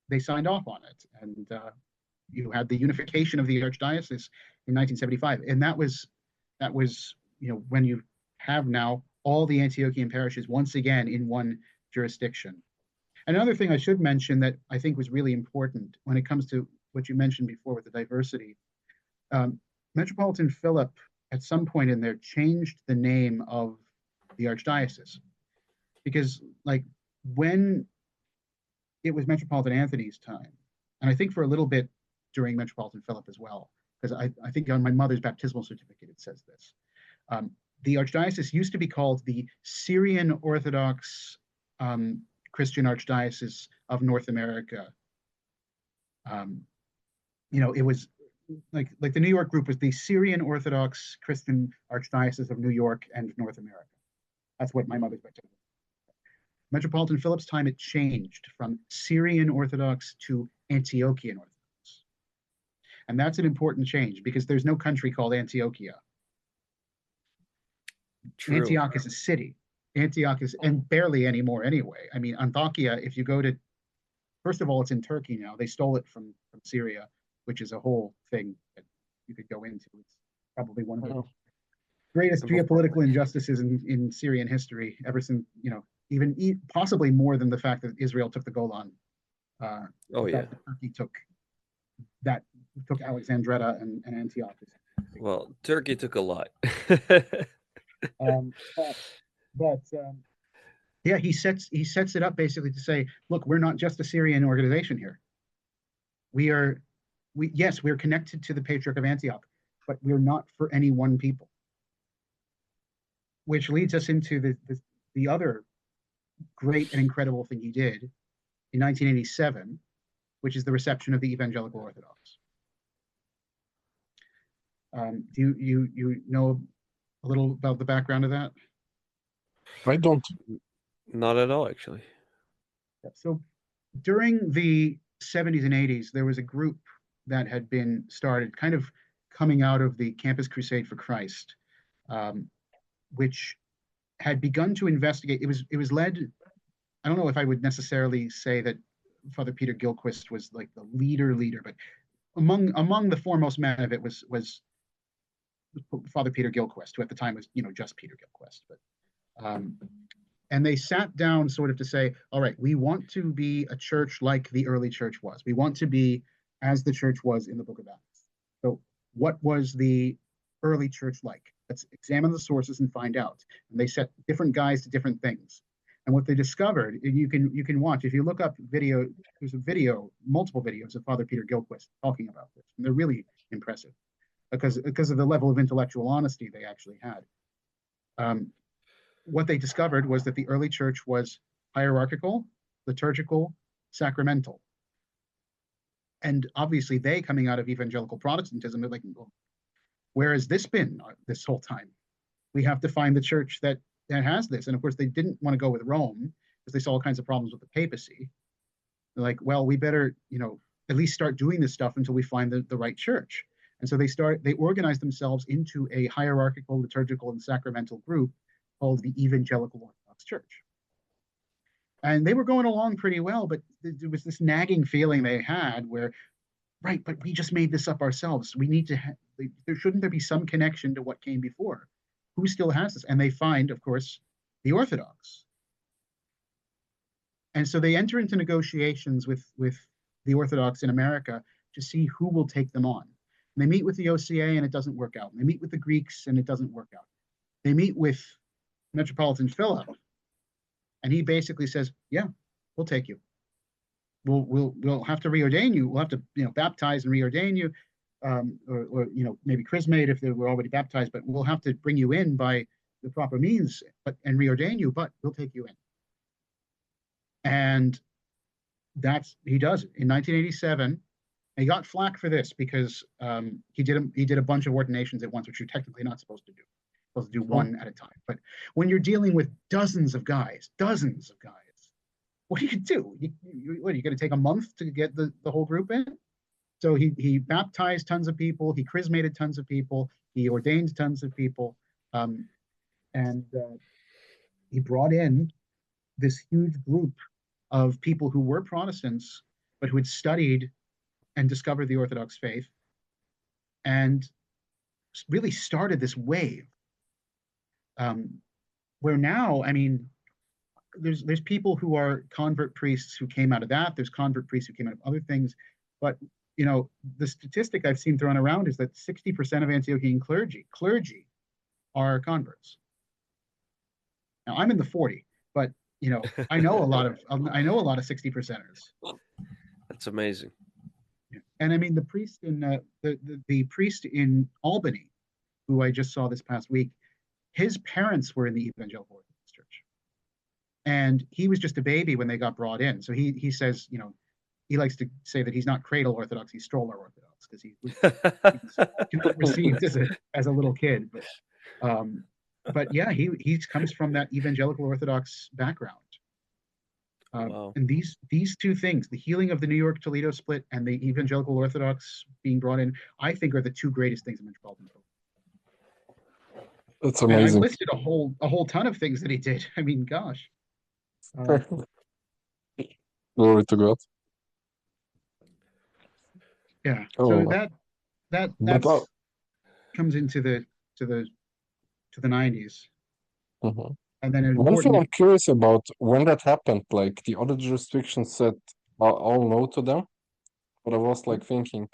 they signed off on it, and you had the unification of the archdiocese in 1975, and that was when you have now all the Antiochian parishes once again in one jurisdiction. Another thing I should mention that I think was really important when it comes to what you mentioned before with the diversity, Metropolitan Philip at some point in there changed the name of the archdiocese, because when it was Metropolitan Anthony's time, and I think for a little bit during Metropolitan Philip as well, because I think on my mother's baptismal certificate it says this. The archdiocese used to be called the Syrian Orthodox Christian Archdiocese of North America. It was like the New York group was the Syrian Orthodox Christian Archdiocese of New York and North America. That's what my mother's baptismal. Metropolitan Philip's time, it changed from Syrian Orthodox to Antiochian Orthodox. And that's an important change because there's no country called Antiochia. True. Antioch is a city. Antioch is, and barely anymore anyway. I mean, Antiochia, if you go to, first of all, it's in Turkey now. They stole it from Syria, which is a whole thing that you could go into. It's probably one of the greatest geopolitical injustices in Syrian history ever since, even possibly more than the fact that Israel took the Golan. Turkey took Alexandretta and Antioch. Well, Turkey took a lot. Yeah, he sets it up basically to say, look, we're not just a Syrian organization here. We're connected to the Patriarch of Antioch, but we're not for any one people. Which leads us into the other great and incredible thing he did in 1987, which is the reception of the Evangelical Orthodox. Do you know a little about the background of that? I don't. Not at all, actually. So during the 70s and 80s, there was a group that had been started, kind of coming out of the Campus Crusade for Christ, which had begun to investigate. It was led. I don't know if I would necessarily say that Father Peter Gilchrist was like the leader, but among the foremost men of it was Father Peter Gilchrist, who at the time was just Peter Gilchrist. But and they sat down sort of to say, all right, we want to be a church like the early church was. We want to be as the church was in the Book of Acts. So what was the early church like? Let's examine the sources and find out. And they set different guys to different things. And what they discovered, and you can watch, if you look up video, there's multiple videos of Father Peter Gilchrist talking about this. And they're really impressive because of the level of intellectual honesty they actually had. What they discovered was that the early church was hierarchical, liturgical, sacramental. And obviously they, coming out of evangelical Protestantism, they're like, well, where has this been this whole time? We have to find the church that has this. And of course, they didn't want to go with Rome because they saw all kinds of problems with the papacy. They're like, well, we better, at least start doing this stuff until we find the right church. And so they organized themselves into a hierarchical, liturgical, and sacramental group called the Evangelical Orthodox Church. And they were going along pretty well, but there was this nagging feeling they had where, right, but we just made this up ourselves. We need to, shouldn't there be some connection to what came before? Who still has this? And they find, of course, the Orthodox. And so they enter into negotiations with the Orthodox in America to see who will take them on. And they meet with the OCA and it doesn't work out. And they meet with the Greeks and it doesn't work out. They meet with Metropolitan Philip, and he basically says, "Yeah, we'll take you. We'll have to reordain you. We'll have to baptize and reordain you, or maybe chrismate if they were already baptized. But we'll have to bring you in by the proper means, and reordain you. But we'll take you in." And he does it in 1987. And he got flack for this because he did a bunch of ordinations at once, which you're technically not supposed to do. Supposed to do one at a time. But when you're dealing with dozens of guys, what do you do? What are you going to take a month to get the whole group in? So he baptized tons of people, he chrismated tons of people, he ordained tons of people, and he brought in this huge group of people who were Protestants, but who had studied and discovered the Orthodox faith, and really started this wave. Where now, I mean, there's people who are convert priests who came out of that. There's convert priests who came out of other things. But, the statistic I've seen thrown around is that 60% of Antiochian clergy are converts. Now, I'm in the 40, but, I know a lot of 60%ers. That's amazing. And I mean, the priest in the priest in Albany, who I just saw this past week, his parents were in the Evangelical Orthodox Church. And he was just a baby when they got brought in. So he says, he likes to say that he's not cradle Orthodox, he's stroller Orthodox, because he was received as a little kid. But yeah, he comes from that Evangelical Orthodox background. Wow. And these two things, the healing of the New York-Toledo split and the Evangelical Orthodox being brought in, I think are the two greatest things in Metropolitan Philip. That's And I've amazing. listed a whole ton of things that he did. I mean, gosh. Glory to God. Yeah. Oh, So but that's comes into the to the 90s. mhm. And then an One thing I'm important curious about, when that happened, like the other jurisdictions said all no to them, but I was like thinking,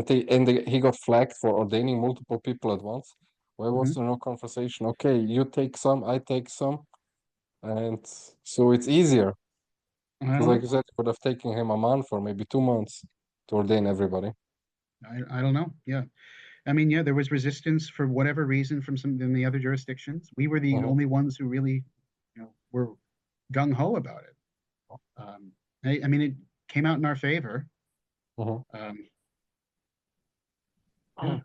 he got flagged for ordaining multiple people at once. Why was Mhm. there no conversation? Okay, you take some, I take some, and so it's easier. Because like you said, it would have taken him a month or maybe 2 months to ordain everybody. I don't know. Yeah. I mean, yeah, there was resistance for whatever reason from some in the other jurisdictions. We were the Mhm. only ones who really, were gung ho about it. I mean, it came out in our favor. Mhm. Yeah.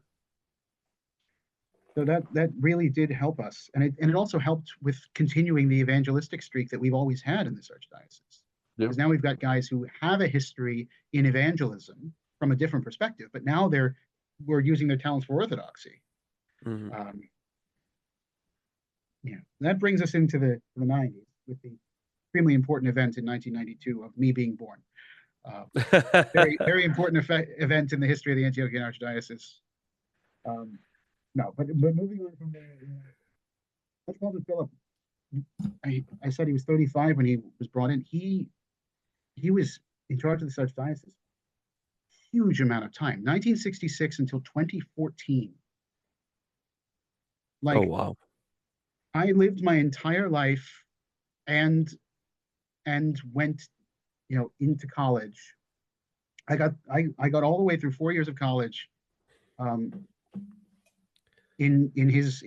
So that really did help us, and it also helped with continuing the evangelistic streak that we've always had in this archdiocese. Yeah. Because now we've got guys who have a history in evangelism from a different perspective, but now we're using their talents for orthodoxy. Mhm. Yeah, that brings us into the 90s with the extremely important event in 1992 of me being born. Very important event in the history of the Antiochian archdiocese. No, but moving on from there, Metropolitan Philip, I said he was 35 when he was brought in. He was in charge of the archdiocese huge amount of time, 1966 until 2014. Oh, Like, wow. I lived my entire life and went, into college. I got all the way through 4 years of college, in his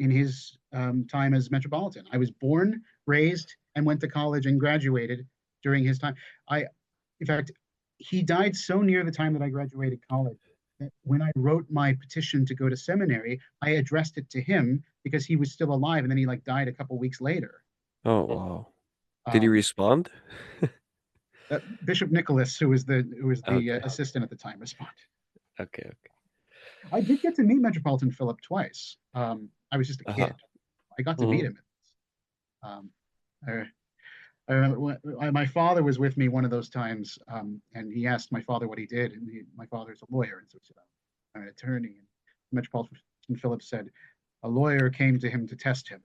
time as Metropolitan. I was born, raised, and went to college and graduated during his time. In fact, he died so near the time that I graduated college that when I wrote my petition to go to seminary, I addressed it to him because he was still alive, and then he died a couple weeks later. Oh, wow. Did he Um, respond? Bishop Nicholas, who was the Okay. assistant at the time, responded. Okay. I did get to meet Metropolitan Philip twice. I was just a Uh-huh. kid. I got to meet Mhm. him. Um, I remember my father was with me one of those times, and he asked my father what he did, and my father's a lawyer, and so he said, "I'm an attorney." And Metropolitan Philip said, "A lawyer came to him to test him."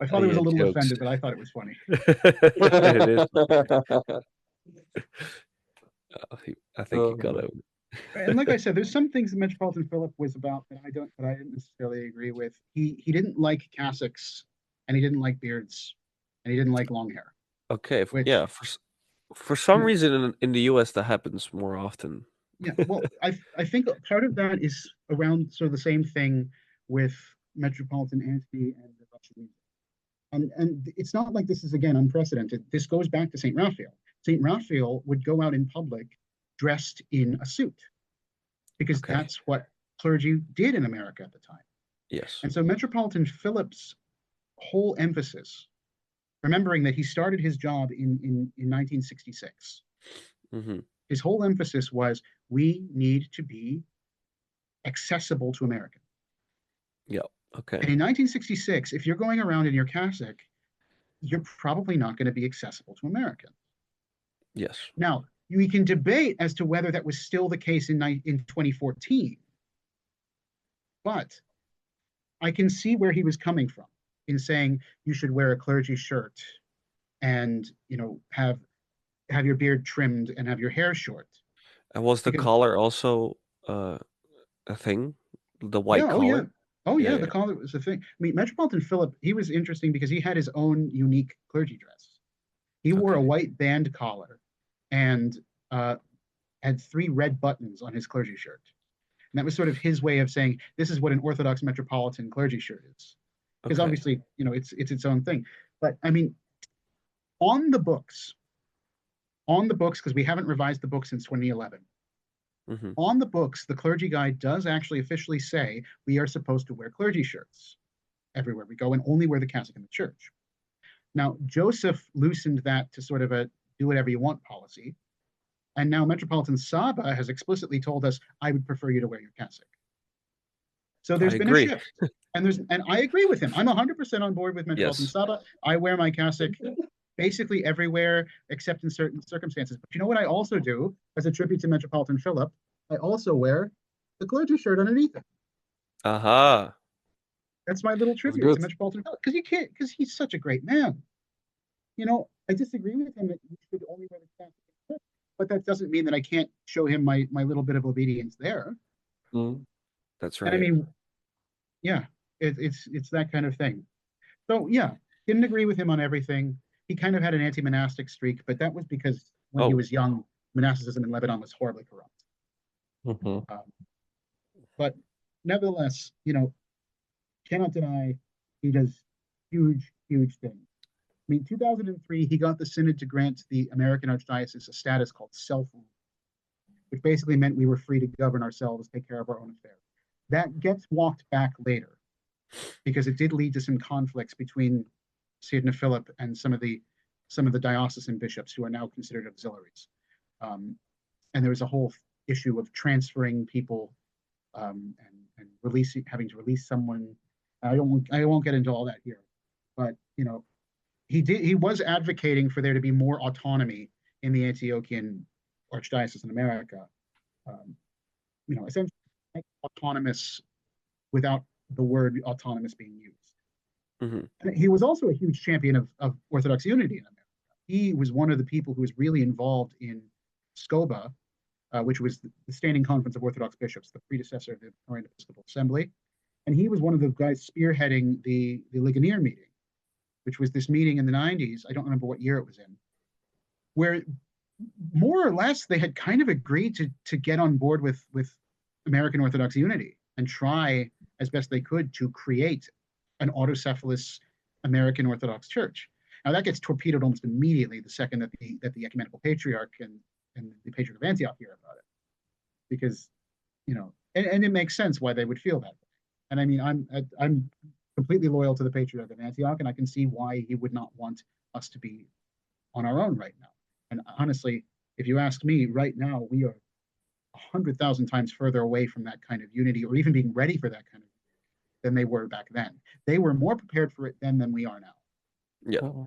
My father was Yeah, a little jokes. offended, but I thought it was funny. It is. I think he got Uh, it. And like I said, there's some things that Metropolitan Philip was about that I didn't necessarily agree with. He didn't like cassocks, and he didn't like beards, and he didn't like long hair. Okay. Which, Yeah. For some reason in the US that happens more often. yeah, well, I think part of that is around sort of the same thing with Metropolitan Anthony and the Russian music. And it's not like this is, again, unprecedented. This goes back to St. Raphael. St. Raphael would go out in public dressed in a suit because Okay. that's what clergy did in America at the time. Yes. And so Metropolitan Philip's whole emphasis, remembering that he started his job in 1966, Mm-hmm. his whole emphasis was, we need to be accessible to Americans. Yeah. Okay. And in 1966, if you're going around in your cassock, you're probably not going to be accessible to Americans. Yes. Now, we can debate as to whether that was still the case in 2014, but I can see where he was coming from in saying you should wear a clergy shirt and have your beard trimmed and have your hair short. And was the Because collar also uh, a thing? The white yeah, collar? oh yeah, Yeah. the collar was a thing. I mean, Metropolitan Philip, he was interesting because he had his own unique clergy dress. He wore a Okay. white band collar and uh, had 3 red buttons on his clergy shirt. And that was sort of his way of saying, this is what an Orthodox Metropolitan clergy shirt is. Because Okay. obviously, it's its own thing. But I mean, on the books, because we haven't revised the book since 2011. Mm-hmm. On the books, the clergy guide does actually officially say we are supposed to wear clergy shirts everywhere we go and only wear the cassock in the church. Now, Joseph loosened that to sort of a do whatever you want policy. And now Metropolitan Saba has explicitly told us, I would prefer you to wear your cassock. So there's been a shift. And I agree with him. I'm 100% on board with Metropolitan Saba. I wear my cassock basically everywhere except in certain circumstances. But you know what I also do as a tribute to Metropolitan Philip? I also wear the clergy shirt underneath it. Aha. That's my little tribute to Metropolitan Philip. Because you can't, because he's such a great man. You know, I disagree with him that he should only wear the cassock, but that doesn't mean that I can't show him my little bit of obedience there. That's right. And I mean, yeah, it's that kind of thing. So yeah, didn't agree with him on everything. He kind of had an anti-monastic streak, but that was because when he was young, monasticism in Lebanon was horribly corrupt. But nevertheless, you know, cannot deny he does huge, huge things. I mean, 2003, he got the synod to grant the American archdiocese a status called self-rule, which basically meant we were free to govern ourselves, take care of our own affairs. That gets walked back later because it did lead to some conflicts between Sidna Philip and some of the diocesan bishops who are now considered auxiliaries. And there was a whole issue of transferring people and having to release someone. I won't get into all that here, but you know, he was advocating for there to be more autonomy in the Antiochian archdiocese in America. You know, essentially autonomous without the word autonomous being used. And he was also a huge champion of Orthodox unity in America. He was one of the people who was really involved in SCOBA, which was the Standing Conference of Orthodox Bishops, the predecessor of the current Episcopal Assembly. And he was one of the guys spearheading the Ligonier meeting, which was this meeting in the 90s. I don't remember what year it was in, where more or less they had kind of agreed to get on board with American Orthodox unity and try as best they could to create an autocephalous American Orthodox Church. Now that gets torpedoed almost immediately the second that the ecumenical patriarch and the patriarch of Antioch hear about it, because you know, and it makes sense why they would feel that way. And I mean, I'm completely loyal to the patriarch of Antioch, and I can see why he would not want us to be on our own right now. And honestly, if you ask me, right now we are 100,000 times further away from that kind of unity, or even being ready for that kind of unity, than they were back then. They were more prepared for it then than we are now. Yeah,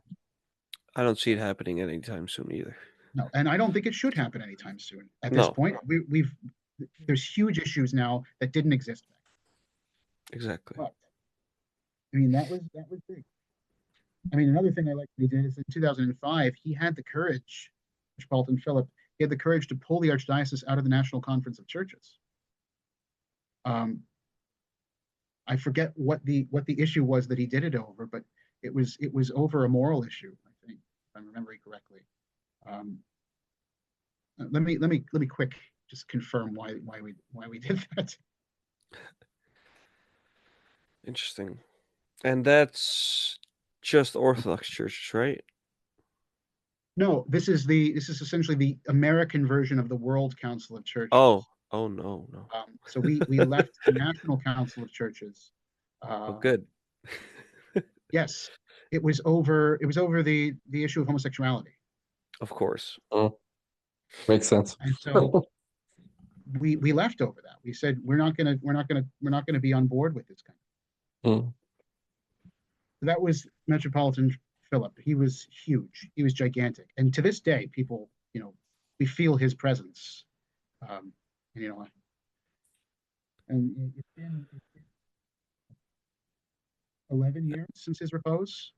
I don't see it happening anytime soon either. No, and I don't think it should happen anytime soon. At this point, there's huge issues now that didn't exist back then. Exactly. But, I mean, that was big. I mean, another thing I like that he did is in 2005, he had the courage, Metropolitan Philip, he had the courage to pull the archdiocese out of the National Conference of Churches. I forget what the issue was that he did it over, but it was over a moral issue, I think, if I'm remembering correctly. Let me quick just confirm why we did that. Interesting. And that's just Orthodox churches, right? No, this is essentially the American version of the World Council of Churches. Oh no. So we left the National Council of Churches. Oh, good. Yes, it was over the issue of homosexuality. Of course. Makes sense. And so we left over that. We said we're not gonna be on board with this kind of thing. So that was Metropolitan Philip. He was huge. He was gigantic. And to this day, people, you know, we feel his presence. You know, and it's been 11 years since his repose.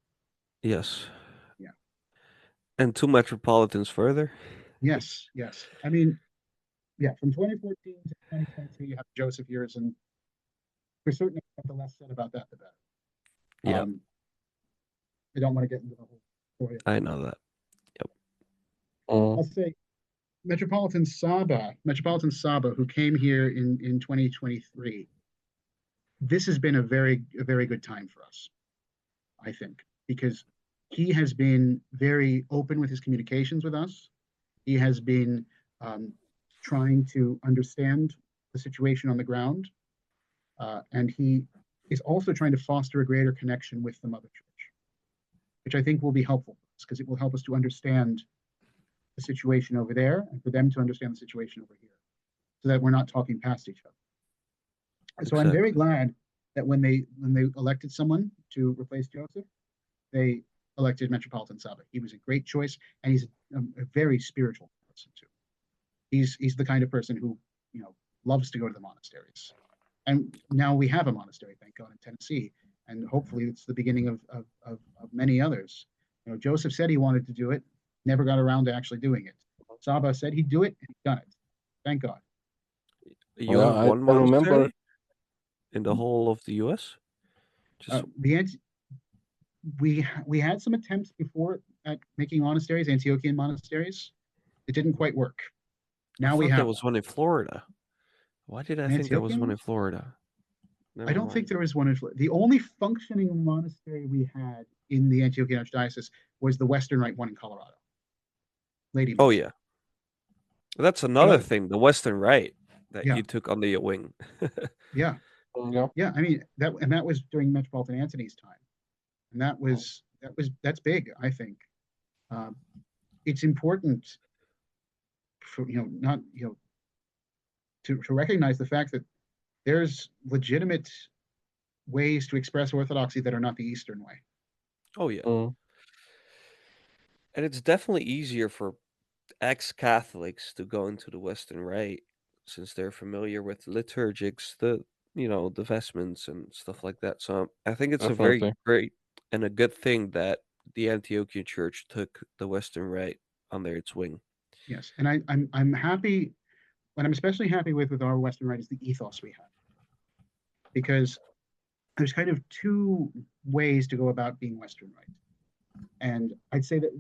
Yes. Yeah. And 2 metropolitans further. Yes. I mean, yeah, from 2014 to 2022, you have Joseph years, and for certain, the less said about that, the better. Yeah. I don't want to get into the whole story. I know that. Yep. I'll say Metropolitan Saba, who came here in 2023. This has been a very good time for us, I think, because he has been very open with his communications with us. He has been trying to understand the situation on the ground, and he is also trying to foster a greater connection with the Mother Church. which I think will be helpful because it will help us to understand the situation over there and for them to understand the situation over here so that we're not talking past each other. So I'm very glad that when they elected someone to replace Joseph, they elected Metropolitan Saba. He was a great choice, and he's a very spiritual person too. He's the kind of person who loves to go to the monasteries, and now we have a monastery, thank God, in Tennessee, and hopefully it's the beginning of many others. Joseph said he wanted to do it, never got around to actually doing it. Saba said he'd do it, and he's done it. Thank God. You have one monastery in the whole of the U.S.? We had some attempts before at making monasteries, Antiochian monasteries. It didn't quite work. Now we have. There was one in Florida. Why did I think there was one in Florida? I don't think there was one in Florida. The only functioning monastery we had in the Antiochian Archdiocese was the Western Rite one in Colorado. Lady. Oh yeah, that's another thing. The Western Rite that you took under your wing. Yeah. I mean that was during Metropolitan Anthony's time, and that's big. I think it's important for not to recognize the fact that there's legitimate ways to express orthodoxy that are not the Eastern way. Oh yeah, and it's definitely easier for ex-Catholics to go into the Western Rite since they're familiar with liturgics, the vestments and stuff like that. So I think it's a very great and a good thing that the Antiochian Church took the Western Rite under its wing. Yes, and I'm happy. What I'm especially happy with our Western Rite is the ethos we have, because there's kind of two ways to go about being Western Rite, and I'd say that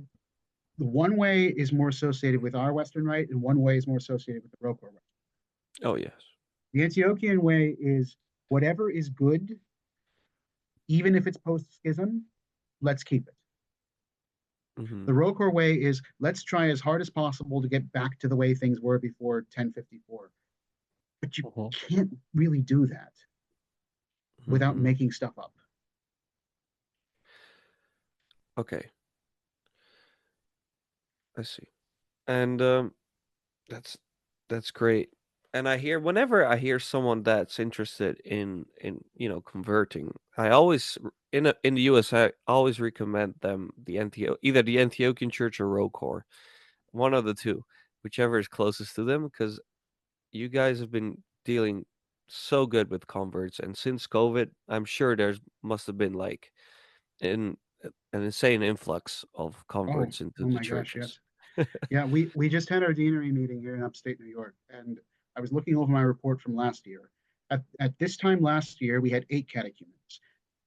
the one way is more associated with our Western Rite, and one way is more associated with the ROCOR Rite. Oh yes. The Antiochian way is whatever is good, even if it's post-schism, let's keep it. The ROCOR way is let's try as hard as possible to get back to the way things were before 1054. But you can't really do that without making stuff up. Okay. I see. And that's great. And whenever I hear someone that's interested in converting, I always in the US I always recommend them either the Antiochian Church or ROCOR, one of the two, whichever is closest to them, because you guys have been dealing so good with converts, and since COVID, I'm sure must have been like an insane influx of converts into the churches. Gosh, yes. Yeah, we just had our deanery meeting here in upstate New York, and I was looking over my report from last year. At this time last year, we had 8 catechumens.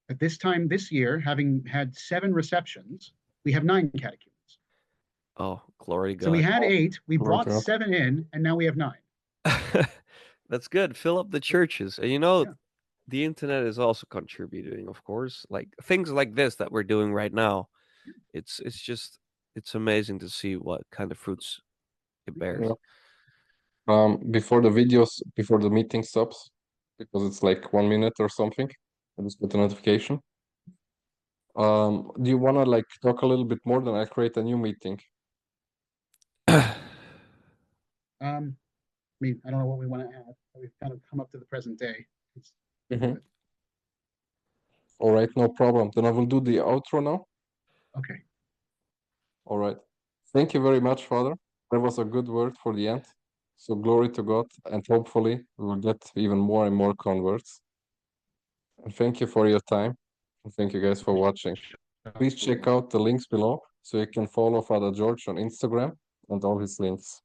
At this time this year, having had 7 receptions, we have 9 catechumens. Oh, glory to God. So we had 8, we brought 7 in, and now we have 9. That's good. Fill up the churches. And the internet is also contributing, of course. Like things like this that we're doing right now. It's amazing to see what kind of fruits it bears. Before the meeting stops, because it's like 1 minute or something, I just got a notification. Do you want to talk a little bit more? Then I'll create a new meeting. I mean, I don't know what we want to add. We've kind of come up to the present day. All right, no problem. Then I will do the outro now. Okay. All right. Thank you very much, Father. That was a good word for the end. So glory to God, and hopefully we will get even more and more converts. And thank you for your time. And thank you guys for watching. Please check out the links below so you can follow Father George on Instagram and all his links.